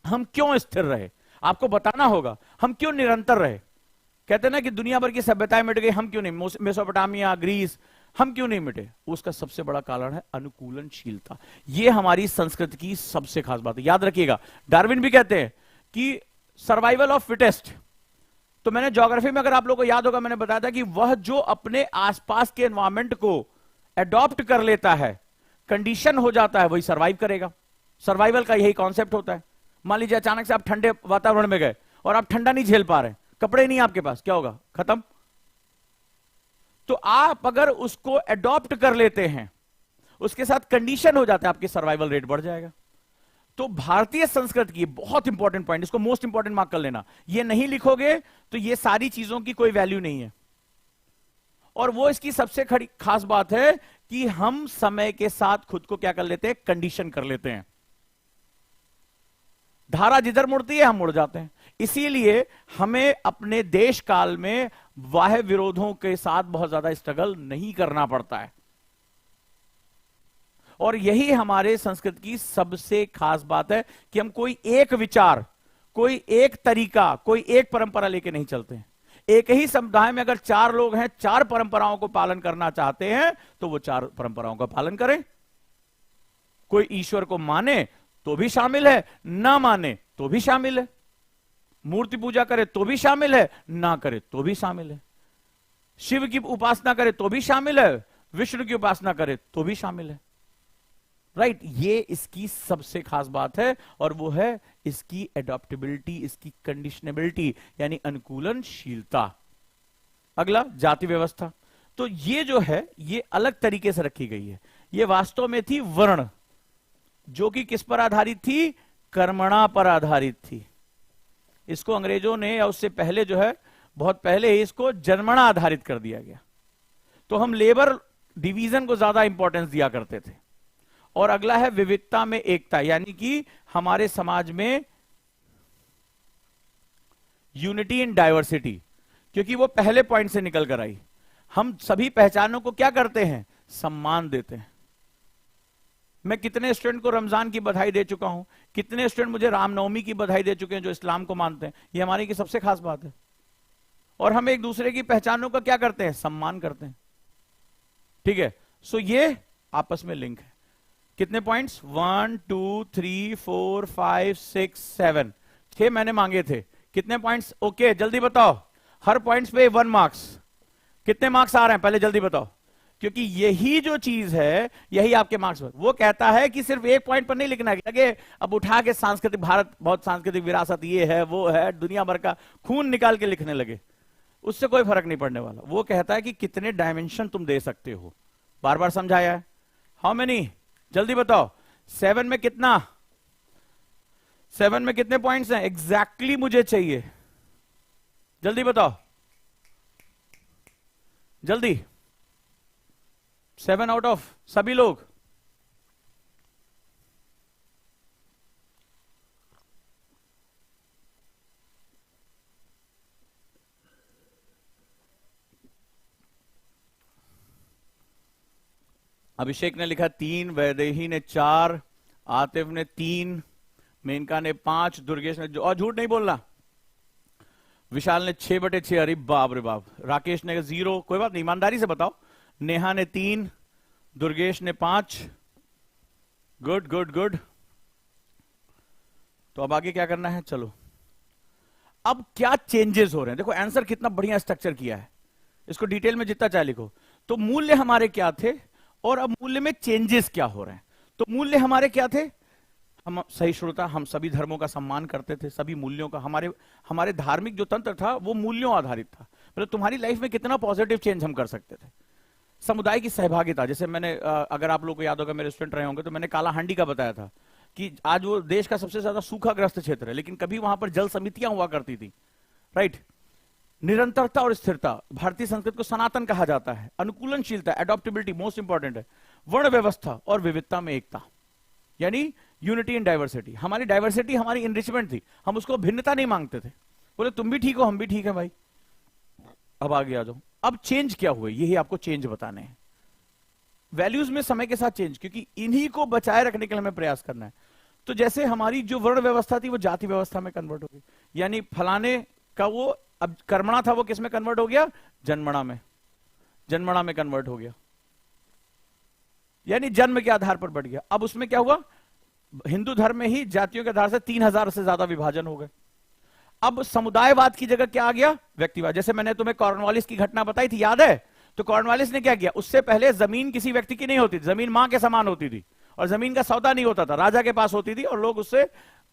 हम क्यों स्थिर रहे, आपको बताना होगा। हम क्यों निरंतर रहे। कहते हैं ना कि दुनिया भर की सभ्यताएं मिट गई, हम क्यों नहीं, मेसोपोटामिया, ग्रीस, हम क्यों नहीं मिटे। उसका सबसे बड़ा कारण है अनुकूलनशीलता। यह हमारी संस्कृति की सबसे खास बात है, याद रखिएगा। डार्विन भी कहते हैं कि सर्वाइवल ऑफ फिटेस्ट। तो मैंने ज्योग्राफी में, अगर आप लोगों को याद होगा, मैंने बताया था कि वह जो अपने आसपास के एनवायरमेंट को एडॉप्ट कर लेता है, कंडीशन हो जाता है, वही सर्वाइव करेगा। सर्वाइवल का यही कॉन्सेप्ट होता है। मान लीजिए अचानक से आप ठंडे वातावरण में गए और आप ठंडा नहीं झेल पा रहे, कपड़े नहीं आपके पास, क्या होगा, खत्म। तो आप अगर उसको एडॉप्ट कर लेते हैं, उसके साथ कंडीशन हो जाता है, आपकी सर्वाइवल रेट बढ़ जाएगा। तो भारतीय संस्कृति की बहुत इंपॉर्टेंट पॉइंट, इसको मोस्ट इंपॉर्टेंट मार्क कर लेना। ये नहीं लिखोगे तो ये सारी चीजों की कोई वैल्यू नहीं है। और वो इसकी सबसे खास बात है कि हम समय के साथ खुद को क्या कर लेते हैं, कंडीशन कर लेते हैं। धारा जिधर मुड़ती है हम मुड़ जाते हैं। इसीलिए हमें अपने देश काल में बाह्य विरोधों के साथ बहुत ज्यादा स्ट्रगल नहीं करना पड़ता है। और यही हमारे संस्कृति की सबसे खास बात है कि हम कोई एक विचार, कोई एक तरीका, कोई एक परंपरा लेके नहीं चलते हैं। एक ही समुदाय में अगर 4 लोग हैं, 4 परंपराओं को पालन करना चाहते हैं तो वो 4 परंपराओं का पालन करें। कोई ईश्वर को माने तो भी शामिल है, ना माने तो भी शामिल है, मूर्ति पूजा करे तो भी शामिल है, ना करे तो भी शामिल है। शिव की उपासना करे तो भी शामिल है, विष्णु की उपासना करे तो भी शामिल है। राइट, ये इसकी सबसे खास बात है, और वो है इसकी एडॉप्टेबिलिटी, इसकी कंडीशनेबिलिटी, यानी अनुकूलनशीलता। अगला जाति व्यवस्था। तो ये जो है ये अलग तरीके से रखी गई है। ये वास्तव में थी वर्ण, जो कि किस पर आधारित थी? कर्मणा पर आधारित थी। इसको अंग्रेजों ने या उससे पहले जो है बहुत पहले ही इसको जन्मणा आधारित कर दिया गया। तो हम लेबर डिवीजन को ज्यादा इंपॉर्टेंस दिया करते थे। और अगला है विविधता में एकता, यानी कि हमारे समाज में यूनिटी इन डाइवर्सिटी, क्योंकि वो पहले पॉइंट से निकल कर आई। हम सभी पहचानों को क्या करते हैं? सम्मान देते हैं। मैं कितने स्टूडेंट को रमजान की बधाई दे चुका हूं, कितने स्टूडेंट मुझे रामनवमी की बधाई दे चुके हैं जो इस्लाम को मानते हैं। ये हमारी की सबसे खास बात है। और हम एक दूसरे की पहचानों का क्या करते हैं? सम्मान करते हैं। ठीक है, सो ये आपस में लिंक है। कितने पॉइंट्स? 1 2 3 4 5 6 7, 6 मैंने मांगे थे। कितने पॉइंट्स? ओके, जल्दी बताओ। हर पॉइंट्स पे 1 मार्क्स। कितने मार्क्स आ रहे हैं पहले जल्दी बताओ, क्योंकि यही जो चीज है यही आपके मार्क्स पर। वो कहता है कि सिर्फ एक पॉइंट पर नहीं लिखना है, लगे अब उठा के सांस्कृतिक, भारत बहुत सांस्कृतिक विरासत ये है वो है, दुनिया भर का खून निकाल के लिखने लगे, उससे कोई फर्क नहीं पड़ने वाला। वो कहता है कि कितने डायमेंशन तुम दे सकते हो। बार बार समझाया है। How many? जल्दी बताओ। 7 में कितना? 7 में कितने पॉइंट्स हैं? एग्जैक्टली मुझे चाहिए, जल्दी बताओ, जल्दी। 7 आउट ऑफ सभी लोग। अभिषेक ने लिखा 3, वैदेही ने 4, आतिफ ने 3, मेनका ने 5, दुर्गेश ने, और झूठ नहीं बोलना, विशाल ने 6/6। अरे बाप रे बाप। राकेश ने 0, कोई बात नहीं, ईमानदारी से बताओ। नेहा ने 3, दुर्गेश ने 5। Good good good. तो अब आगे क्या करना है? चलो, अब क्या चेंजेस हो रहे हैं? देखो आंसर कितना बढ़िया स्ट्रक्चर किया है, इसको डिटेल में जितना चाहे लिखो। तो मूल्य हमारे क्या थे और अब मूल्य में चेंजेस क्या हो रहे हैं? तो मूल्य हमारे क्या थे? हम सहिष्णुता, हम सभी धर्मों का सम्मान करते थे, सभी मूल्यों का, हमारे धार्मिक जो तंत्र था वो मूल्यों आधारित था। मतलब तुम्हारी लाइफ में कितना पॉजिटिव चेंज हम कर सकते थे। समुदाय की सहभागिता, जैसे मैंने अगर आप लोगों को याद होगा, मेरे स्टूडेंट रहे होंगे, तो मैंने काला हांडी का बताया था कि आज वो देश का सबसे ज्यादा सूखाग्रस्त क्षेत्र है, लेकिन कभी वहां पर जल समितियां हुआ करती थी। राइट, निरंतरता और स्थिरता, भारतीय संस्कृति को सनातन कहा जाता है। अनुकूलनशीलता, एडॉप्टेबिलिटी मोस्ट इंपॉर्टेंट है। वर्ण व्यवस्था और विविधता में एकता, यानी यूनिटी इन डाइवर्सिटी। हमारी डाइवर्सिटी हमारी इनरिचमेंट थी, हम उसको भिन्नता नहीं मांगते थे। बोले तुम भी ठीक हो, हम भी ठीक है भाई। अब आगे आ जाओ। अब चेंज क्या हुए, यही आपको चेंज बताने हैं। वैल्यूज में समय के साथ चेंज, क्योंकि इन्हीं को बचाए रखने के लिए हमें प्रयास करना है। तो जैसे हमारी जो वर्ण व्यवस्था थी वो जाति व्यवस्था में कन्वर्ट हो गई, यानी फलाने का वो अब कर्मणा था वो किस में कन्वर्ट हो गया? जन्मणा में। जन्मणा में कन्वर्ट हो गया, यानी जन्म के आधार पर बढ़ गया। अब उसमें क्या हुआ? हिंदू धर्म में ही जातियों के आधार से 3000 से ज्यादा विभाजन हो गए। अब समुदायवाद की जगह क्या आ गया? व्यक्तिवाद। जैसे मैंने तुम्हें कॉर्नवालिस की घटना बताई थी, याद है? तो कॉर्नवालिस ने क्या किया? उससे पहले जमीन किसी व्यक्ति की नहीं होती थी, जमीन मां के समान होती थी, और जमीन का सौदा नहीं होता था, राजा के पास होती थी और लोग उससे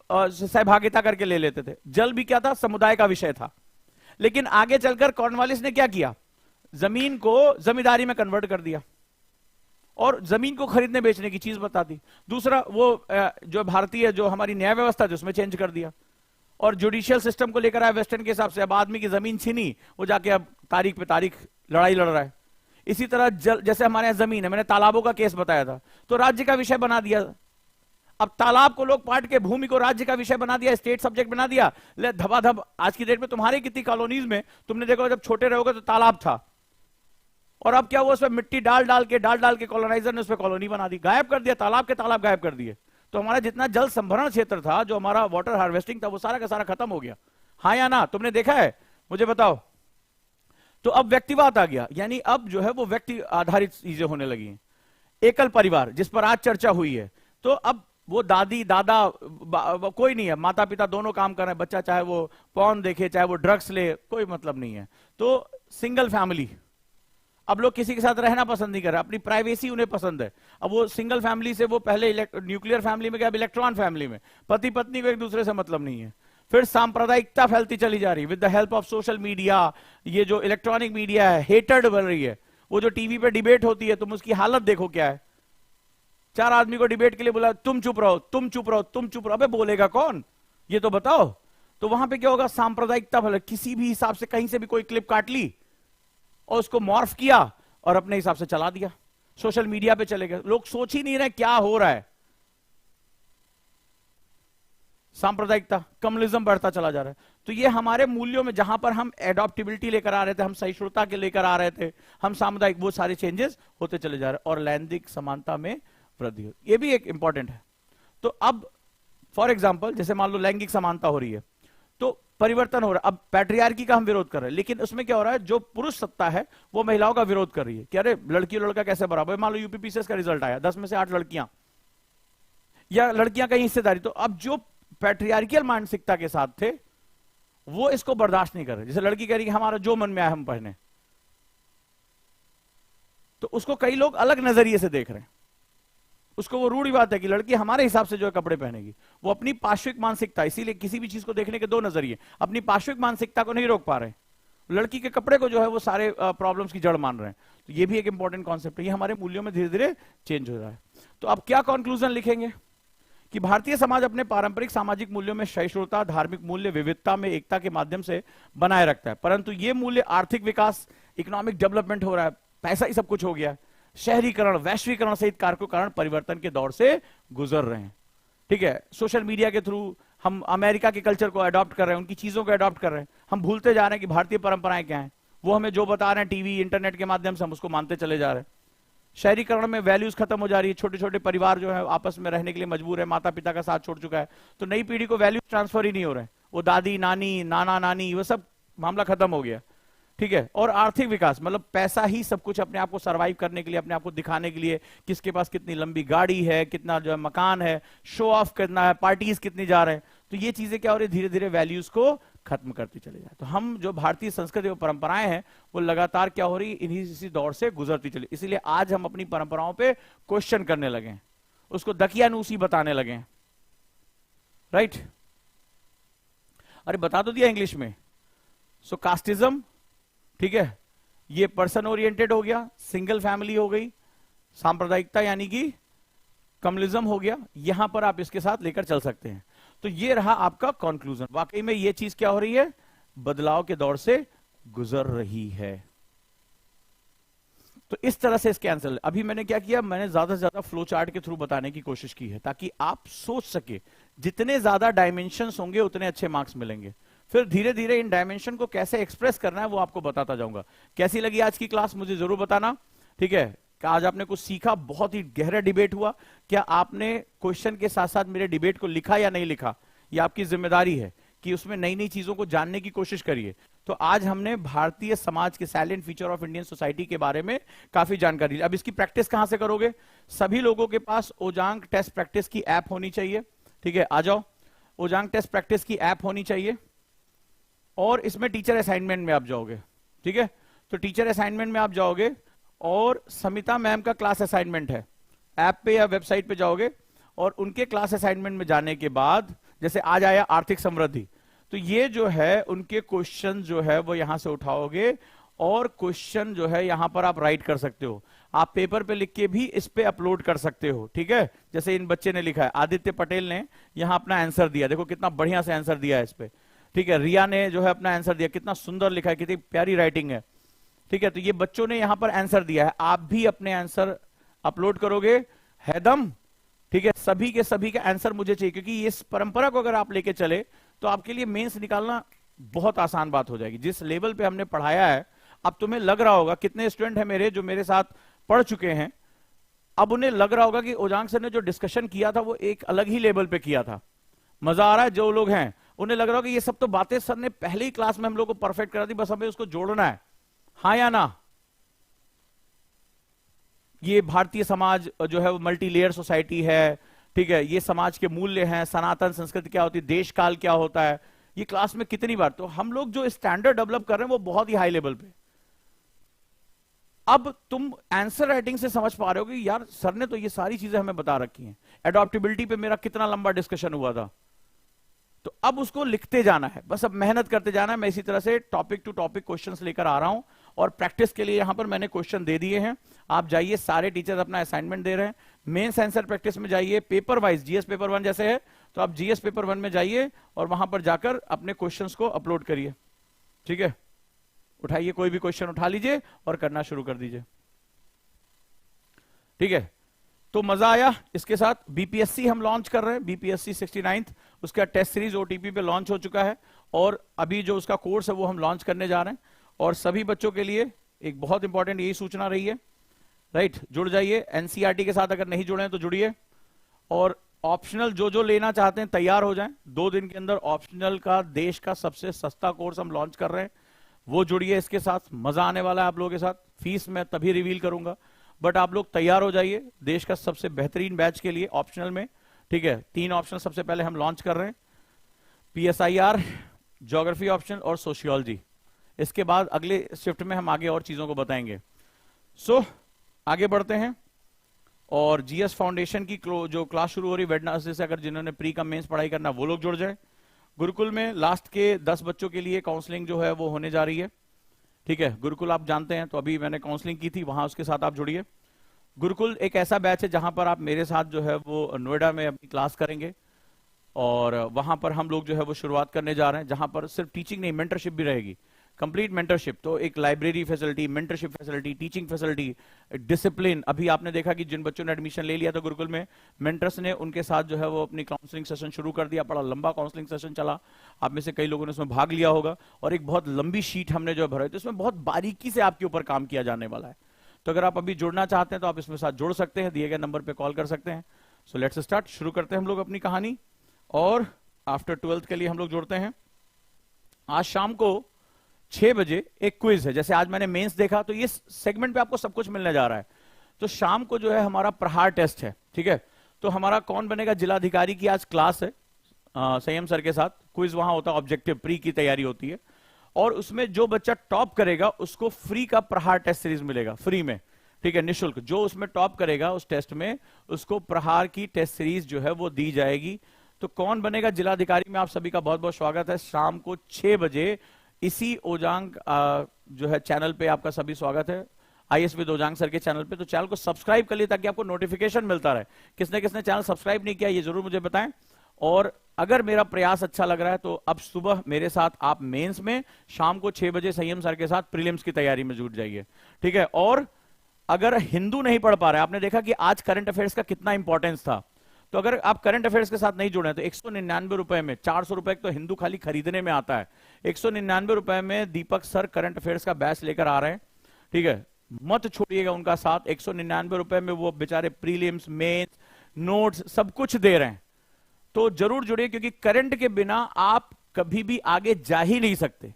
सहभागिता करके ले लेते थे। जल भी क्या था? समुदाय का विषय था। लेकिन आगे चलकर कॉर्नवालिस ने क्या किया? जमीन को जमींदारी में कन्वर्ट कर दिया और जमीन को खरीदने बेचने की चीज बता दी। दूसरा, वो जो भारतीय जो हमारी न्याय व्यवस्था थी उसमें चेंज कर दिया, और जुडिशियल सिस्टम को लेकर आया वेस्टर्न के हिसाब से। अब आदमी की जमीन छीनी, वो जाके अब तारीख पे तारीख लड़ाई लड़ रहा है। इसी तरह जैसे हमारे यहां जमीन है, मैंने तालाबों का केस बताया था, तो राज्य का विषय बना दिया। अब तालाब को लोग पाट के भूमि को राज्य का विषय बना दिया, स्टेट सब्जेक्ट बना दिया। ले धबाधब आज की डेट में तुम्हारी कितनी कॉलोनीज में तुमने देखो, जब छोटे रहोगे तो तालाब था, और अब क्या हुआ? उसमें मिट्टी डाल डाल के कॉलोनाइजर ने उसमें कॉलोनी बना दी, गायब कर दिया, तालाब के तालाब गायब कर दिए। तो हमारा जितना जल संभरण क्षेत्र था, जो हमारा वाटर हार्वेस्टिंग था, वो सारा का सारा खत्म हो गया। हाँ या ना? तुमने देखा है? मुझे बताओ। तो अब व्यक्तिवाद आ गया, यानी अब जो है वो व्यक्ति आधारित चीजें होने लगी हैं। एकल परिवार, जिस पर आज चर्चा हुई है, तो अब वो दादी दादा कोई नहीं है, माता पिता दोनों काम कर रहे हैं, बच्चा चाहे वो पॉर्न देखे चाहे वो ड्रग्स ले, कोई मतलब नहीं है। तो सिंगल फैमिली, अब लोग किसी के साथ रहना पसंद नहीं कर रहे, अपनी प्राइवेसी उन्हें पसंद है। अब वो सिंगल फैमिली से वो पहले न्यूक्लियर फैमिली में गया, अब इलेक्ट्रॉन फैमिली में, पति पत्नी को एक दूसरे से मतलब नहीं है। फिर सांप्रदायिकता फैलती चली जा रही है with the help of social media. ये जो इलेक्ट्रॉनिक मीडिया है, हेटर्ड बन रही है। वो जो टीवी पे डिबेट होती है, तुम उसकी हालत देखो क्या है। 4 आदमी को डिबेट के लिए बोला, तुम चुप रहो, तुम चुप रहो, तुम चुप रहो। अबे बोलेगा कौन, ये तो बताओ। तो वहां पे क्या होगा, सांप्रदायिकता फैल, किसी भी हिसाब से कहीं से भी कोई क्लिप काट ली और उसको मॉर्फ किया और अपने हिसाब से चला दिया, सोशल मीडिया पे चले गए। लोग सोच ही नहीं रहे क्या हो रहा है। सांप्रदायिकता, कम्युनिज्म बढ़ता चला जा रहा है। तो ये हमारे मूल्यों में, जहां पर हम एडॉप्टिबिलिटी लेकर आ रहे थे, हम सहिष्णुता के लेकर आ रहे थे, हम सामुदायिक, वो सारे चेंजेस होते चले जा रहे हैं और लैंगिक समानता में वृद्धि हो। ये भी एक इंपॉर्टेंट है। तो अब फॉर एग्जाम्पल, जैसे मान लो लैंगिक समानता हो रही है, तो परिवर्तन हो रहा है। अब पैट्रियार्की का हम विरोध कर रहे हैं, लेकिन उसमें क्या हो रहा है, जो पुरुष सत्ता है वो महिलाओं का विरोध कर रही है कि अरे लड़की और लड़का कैसे बराबर है। मान लो यूपीपीसीएस का रिजल्ट आया, 10 में से 8 लड़कियां, या लड़कियां कहीं हिस्सेदारी। तो अब जो पैट्रियार्कियल मानसिकता के साथ थे वो इसको बर्दाश्त नहीं कर रहे। जैसे लड़की कह रही है हमारा जो मन में आए हम पहने, तो उसको कई लोग अलग नजरिए से देख रहे हैं। उसको वो रूढ़ी बात है कि लड़की हमारे हिसाब से जो है कपड़े पहनेगी। वो अपनी पार्श्विक मानसिकता, इसीलिए किसी भी चीज को देखने के 2 नजरिए, अपनी पार्श्विक मानसिकता को नहीं रोक पा रहे, लड़की के कपड़े को जो है वो सारे प्रॉब्लम्स की जड़ मान रहे हैं। तो ये भी एक इंपॉर्टेंट कॉन्सेप्ट है। ये हमारे मूल्यों में धीरे धीरे चेंज हो रहा है। तो अब क्या कंक्लूजन लिखेंगे कि भारतीय समाज अपने पारंपरिक सामाजिक मूल्यों में सहिष्णुता, धार्मिक मूल्य, विविधता में एकता के माध्यम से बनाए रखता है, परंतु ये मूल्य आर्थिक विकास, इकोनॉमिक डेवलपमेंट हो रहा है, पैसा ही सब कुछ हो गया, शहरीकरण, वैश्वीकरण सहित कारकों के कारण परिवर्तन के दौर से गुजर रहे हैं। ठीक है, सोशल मीडिया के थ्रू हम अमेरिका के कल्चर को अडॉप्ट कर रहे हैं, उनकी चीजों को अडॉप्ट कर रहे हैं। हम भूलते जा रहे हैं कि भारतीय परंपराएं क्या हैं। वो हमें जो बता रहे हैं टीवी, इंटरनेट के माध्यम से, हम उसको मानते चले जा रहे हैं। शहरीकरण में वैल्यूज खत्म हो जा रही है। छोटे छोटे परिवार जो है आपस में रहने के लिए मजबूर है, माता पिता का साथ छोड़ चुका है, तो नई पीढ़ी को वैल्यूज ट्रांसफर ही नहीं हो रहे हैं। वो दादी नानी, नाना नानी, वो सब मामला खत्म हो गया। ठीक है, और आर्थिक विकास मतलब पैसा ही सब कुछ, अपने आप को सरवाइव करने के लिए, अपने आप को दिखाने के लिए, किसके पास कितनी लंबी गाड़ी है, कितना जो है मकान है, शो ऑफ करना है, पार्टीज कितनी जा रहे हैं। तो ये चीजें क्या हो रही है, धीरे धीरे वैल्यूज को खत्म करती चली जाए। तो हम जो भारतीय संस्कृति और परंपराएं हैं वो लगातार क्या हो रही, इसी दौर से गुजरती चली। इसीलिए आज हम अपनी परंपराओं पे क्वेश्चन करने लगे, उसको दकियानूसी बताने लगे। राइट, अरे बता तो दिया इंग्लिश में। सो कास्टिज्म, ठीक है, ये पर्सन ओरिएंटेड हो गया, सिंगल फैमिली हो गई, सांप्रदायिकता यानी कि कम्युनिज्म हो गया। यहां पर आप इसके साथ लेकर चल सकते हैं। तो ये रहा आपका कंक्लूजन। वाकई में ये चीज क्या हो रही है, बदलाव के दौर से गुजर रही है। तो इस तरह से इसके आंसर। अभी मैंने क्या किया, मैंने ज्यादा से ज्यादा फ्लो चार्ट के थ्रू बताने की कोशिश की है, ताकि आप सोच सके। जितने ज्यादा डायमेंशंस होंगे उतने अच्छे मार्क्स मिलेंगे। फिर धीरे धीरे इन डायमेंशन को कैसे एक्सप्रेस करना है वो आपको बताता जाऊंगा। कैसी लगी आज की क्लास मुझे जरूर बताना। ठीक है, आज आपने कुछ सीखा, बहुत ही गहरा डिबेट हुआ। क्या आपने क्वेश्चन के साथ साथ मेरे डिबेट को लिखा या नहीं लिखा, ये आपकी जिम्मेदारी है कि उसमें नई नई चीजों को जानने की कोशिश करिए। तो आज हमने भारतीय समाज के silent feature of Indian society के बारे में काफी जानकारी ली। अब इसकी प्रैक्टिस कहां से करोगे, सभी लोगों के पास ओजांग टेस्ट प्रैक्टिस की ऐप होनी चाहिए। ठीक है, आ जाओ, ओजांग टेस्ट प्रैक्टिस की ऐप होनी चाहिए और इसमें टीचर असाइनमेंट में आप जाओगे। ठीक है, तो टीचर असाइनमेंट में आप जाओगे और समिता मैम का क्लास असाइनमेंट है, ऐप पे या वेबसाइट पे जाओगे और उनके क्लास असाइनमेंट में जाने के बाद, जैसे आज आया आर्थिक समृद्धि, तो ये जो है उनके क्वेश्चन जो है वो यहां से उठाओगे और क्वेश्चन जो है यहां पर आप राइट कर सकते हो। आप पेपर पे लिख के भी इस पे अपलोड कर सकते हो। ठीक है, जैसे इन बच्चे ने लिखा है, आदित्य पटेल ने यहां अपना आंसर दिया, देखो कितना बढ़िया से आंसर दिया है इस पे। ठीक है, रिया ने जो है अपना आंसर दिया, कितना सुंदर लिखा है, कितनी प्यारी राइटिंग है। ठीक है, तो ये बच्चों ने यहां पर आंसर दिया है, आप भी अपने आंसर अपलोड करोगे, है दम। ठीक है, सभी के सभी का आंसर मुझे चाहिए, क्योंकि इस परंपरा को अगर आप लेके चले तो आपके लिए मेंस निकालना बहुत आसान बात हो जाएगी। जिस लेवल पे हमने पढ़ाया है, अब तुम्हें लग रहा होगा, कितने स्टूडेंट हैं मेरे जो मेरे साथ पढ़ चुके हैं, अब उन्हें लग रहा होगा कि ओजांग सर ने जो डिस्कशन किया था वो एक अलग ही लेवल पे किया था। मजा आ रहा है, जो लोग हैं उन्हें लग रहा होगा कि ये सब तो बातें सर ने पहले ही क्लास में हम लोग को परफेक्ट करा दी, बस हमें उसको जोड़ना है। हाँ या ना? ये भारतीय समाज जो है वो मल्टी लेयर सोसाइटी है। ठीक है, ये समाज के मूल्य हैं, सनातन संस्कृति क्या होती है, देश काल क्या होता है, ये क्लास में कितनी बार। तो हम लोग जो स्टैंडर्ड डेवलप कर रहे हैं वो बहुत ही हाई लेवल पे। अब तुम आंसर राइटिंग से समझ पा रहे हो कि यार सर ने तो ये सारी चीजें हमें बता रखी हैं। एडॉप्टेबिलिटी पे मेरा कितना लंबा डिस्कशन हुआ था, तो अब उसको लिखते जाना है, बस अब मेहनत करते जाना है। मैं इसी तरह से टॉपिक टू टॉपिक क्वेश्चंस लेकर आ रहा हूं, और प्रैक्टिस के लिए यहां पर मैंने क्वेश्चन दे दिए हैं। आप जाइए, सारे टीचर्स अपना असाइनमेंट दे रहे हैं। मेंस आंसर प्रैक्टिस में जाइए, पेपर वाइज जीएस पेपर 1 जैसे है तो आप जीएस पेपर 1 में जाइए और वहां पर जाकर अपने क्वेश्चंस को अपलोड करिए। ठीक है, उठाइए, कोई भी क्वेश्चन उठा लीजिए और करना शुरू कर दीजिए। ठीक है, तो मजा आया। इसके साथ बीपीएससी हम लॉन्च कर रहे हैं, बीपीएससी 69th, उसका टेस्ट सीरीज ओटीपी पे लॉन्च हो चुका है, और अभी जो उसका कोर्स है वो हम लॉन्च करने जा रहे हैं। और सभी बच्चों के लिए एक बहुत इंपॉर्टेंट यही सूचना रही है, राइट, जुड़ जाइए एनसीईआरटी के साथ। अगर नहीं जुड़े हैं तो जुड़िए, और ऑप्शनल जो जो लेना चाहते हैं तैयार हो जाएं। 2 दिन के अंदर ऑप्शनल का देश का सबसे सस्ता कोर्स हम लॉन्च कर रहे हैं, वो जुड़िए इसके साथ। मजा आने वाला है आप लोगों के साथ। फीस मैं तभी रिवील करूंगा, बट आप लोग तैयार हो जाइए देश का सबसे बेहतरीन बैच के लिए ऑप्शनल में। ठीक है, 3 ऑप्शन सबसे पहले हम लॉन्च कर रहे हैं, पीएसआईआर, ज्योग्राफी ऑप्शन और सोशियोलॉजी। इसके बाद अगले शिफ्ट में हम आगे और चीजों को बताएंगे। सो आगे बढ़ते हैं, और जीएस फाउंडेशन की जो क्लास शुरू हो रही वेडनेसडे से, अगर जिन्होंने प्री का मेंस पढ़ाई करना वो लोग जुड़ जाए। गुरुकुल में लास्ट के 10 बच्चों के लिए काउंसलिंग जो है वो होने जा रही है। ठीक है, गुरुकुल आप जानते हैं, तो अभी मैंने काउंसलिंग की थी, वहां उसके साथ आप जुड़िए। गुरुकुल एक ऐसा बैच है जहां पर आप मेरे साथ जो है वो नोएडा में अपनी क्लास करेंगे, और वहां पर हम लोग जो है वो शुरुआत करने जा रहे हैं, जहां पर सिर्फ टीचिंग नहीं, मेंटरशिप भी रहेगी, कंप्लीट मेंटरशिप। तो एक library facility, mentorship facility, teaching facility, discipline. अभी आपने देखा कि जिन बच्चों ने एडमिशन ले लिया था गुरुकुल में, मेंटर्स ने उनके साथ जो है वो अपनी काउंसलिंग सेशन शुरू कर दिया। बड़ा लंबा काउंसलिंग सेशन चला, आप में से कई लोगों ने उसमें भाग लिया होगा, और एक बहुत लंबी शीट हमने जो भराई, तो इसमें बहुत बारीकी से आपके ऊपर काम किया जाने वाला है। तो अगर आप अभी जुड़ना चाहते हैं तो आप इसमें साथ जुड़ सकते हैं, दिए गए नंबर पर कॉल कर सकते हैं। सो लेट्स स्टार्ट, शुरू करते हैं हम लोग अपनी कहानी। और आफ्टर 12th के लिए हम लोग जुड़ते हैं। आज शाम को 6 बजे एक क्विज है। जैसे आज मैंने मेंस देखा, तो ये सेगमेंट पे आपको सब कुछ मिलने जा रहा है। तो शाम को जो है हमारा प्रहार टेस्ट है। ठीक है, तो हमारा कौन बनेगा जिलाधिकारी की आज क्लास है, संयम सर के साथ क्विज वहां होता है, ऑब्जेक्टिव प्री की तैयारी होती है, और उसमें जो बच्चा टॉप करेगा उसको फ्री का प्रहार टेस्ट सीरीज मिलेगा, फ्री में। ठीक है, निःशुल्क। जो उसमें टॉप करेगा उस टेस्ट में, उसको प्रहार की टेस्ट सीरीज जो है वो दी जाएगी। तो कौन बनेगा जिलाधिकारी में, आप सभी का बहुत बहुत स्वागत है। शाम को 6 बजे इसी ओजांग जो है चैनल पे आपका सभी स्वागत है, आईएएस विद ओजांग सर के चैनल पे। तो चैनल को सब्सक्राइब कर लिए ताकि आपको नोटिफिकेशन मिलता रहे। किसने किसने चैनल सब्सक्राइब नहीं किया ये जरूर मुझे बताएं। और अगर मेरा प्रयास अच्छा लग रहा है तो अब सुबह मेरे साथ आप मेंस में, शाम को 6 बजे संयम सर के साथ प्रीलिम्स की तैयारी में जुट जाइए। ठीक है, और अगर हिंदू नहीं पढ़ पा रहे, आपने देखा कि आज करंट अफेयर्स का कितना इंपॉर्टेंस था, तो अगर आप करंट अफेयर्स के साथ नहीं जुड़े तो 199 रुपए में 400 रुपए तो हिंदू खाली खरीदने में आता है, 199 रुपए में दीपक सर करंट अफेयर्स का बैच लेकर आ रहे हैं। ठीक है, मत छोड़िएगा उनका साथ। 199 रुपए में वो बेचारे प्रीलिम्स, मेंस, नोट्स सब कुछ दे रहे हैं। तो जरूर जुड़िए, क्योंकि करंट के बिना आप कभी भी आगे जा ही नहीं सकते।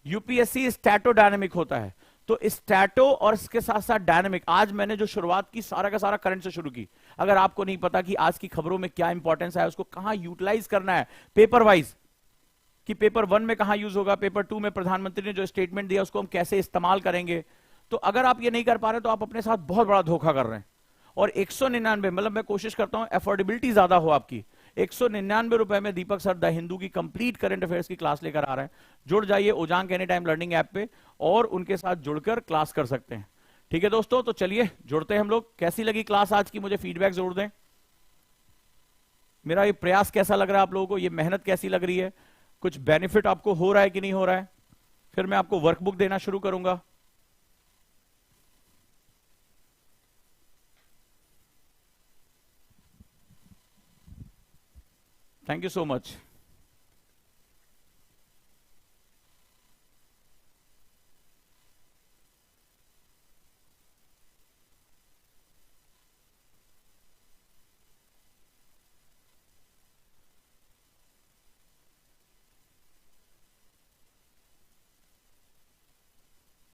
यूपीएससी स्टैटो डायनेमिक होता है, तो स्टैटो और इसके साथ साथ डायनेमिक। आज मैंने जो शुरुआत की सारा का सारा करंट से शुरू की। अगर आपको नहीं पता कि आज की खबरों में क्या इंपॉर्टेंस है, उसको कहां यूटिलाइज करना है पेपर वाइज, कि पेपर 1 में कहां यूज होगा, पेपर 2 में प्रधानमंत्री ने जो स्टेटमेंट दिया उसको हम कैसे इस्तेमाल करेंगे, तो अगर आप ये नहीं कर पा रहे तो आप अपने साथ बहुत बड़ा धोखा कर रहे हैं। और 199, मतलब मैं कोशिश करता हूं अफोर्डेबिलिटी ज्यादा हो आपकी, 199 रुपए में दीपक सर द हिंदू की कंप्लीट करंट अफेयर्स की क्लास लेकर आ रहे हैं। जुड़ जाइए ओजांग एनी टाइम लर्निंग ऐप पे और उनके साथ जुड़कर क्लास कर सकते हैं। ठीक है दोस्तों, तो चलिए जुड़ते हैं हम लोग। कैसी लगी क्लास आज की, मुझे फीडबैक जरूर दें। मेरा ये प्रयास कैसा लग रहा है आप लोगों को, ये मेहनत कैसी लग रही है, कुछ बेनिफिट आपको हो रहा है कि नहीं हो रहा है। फिर मैं आपको वर्कबुक देना शुरू करूंगा। Thank you so much.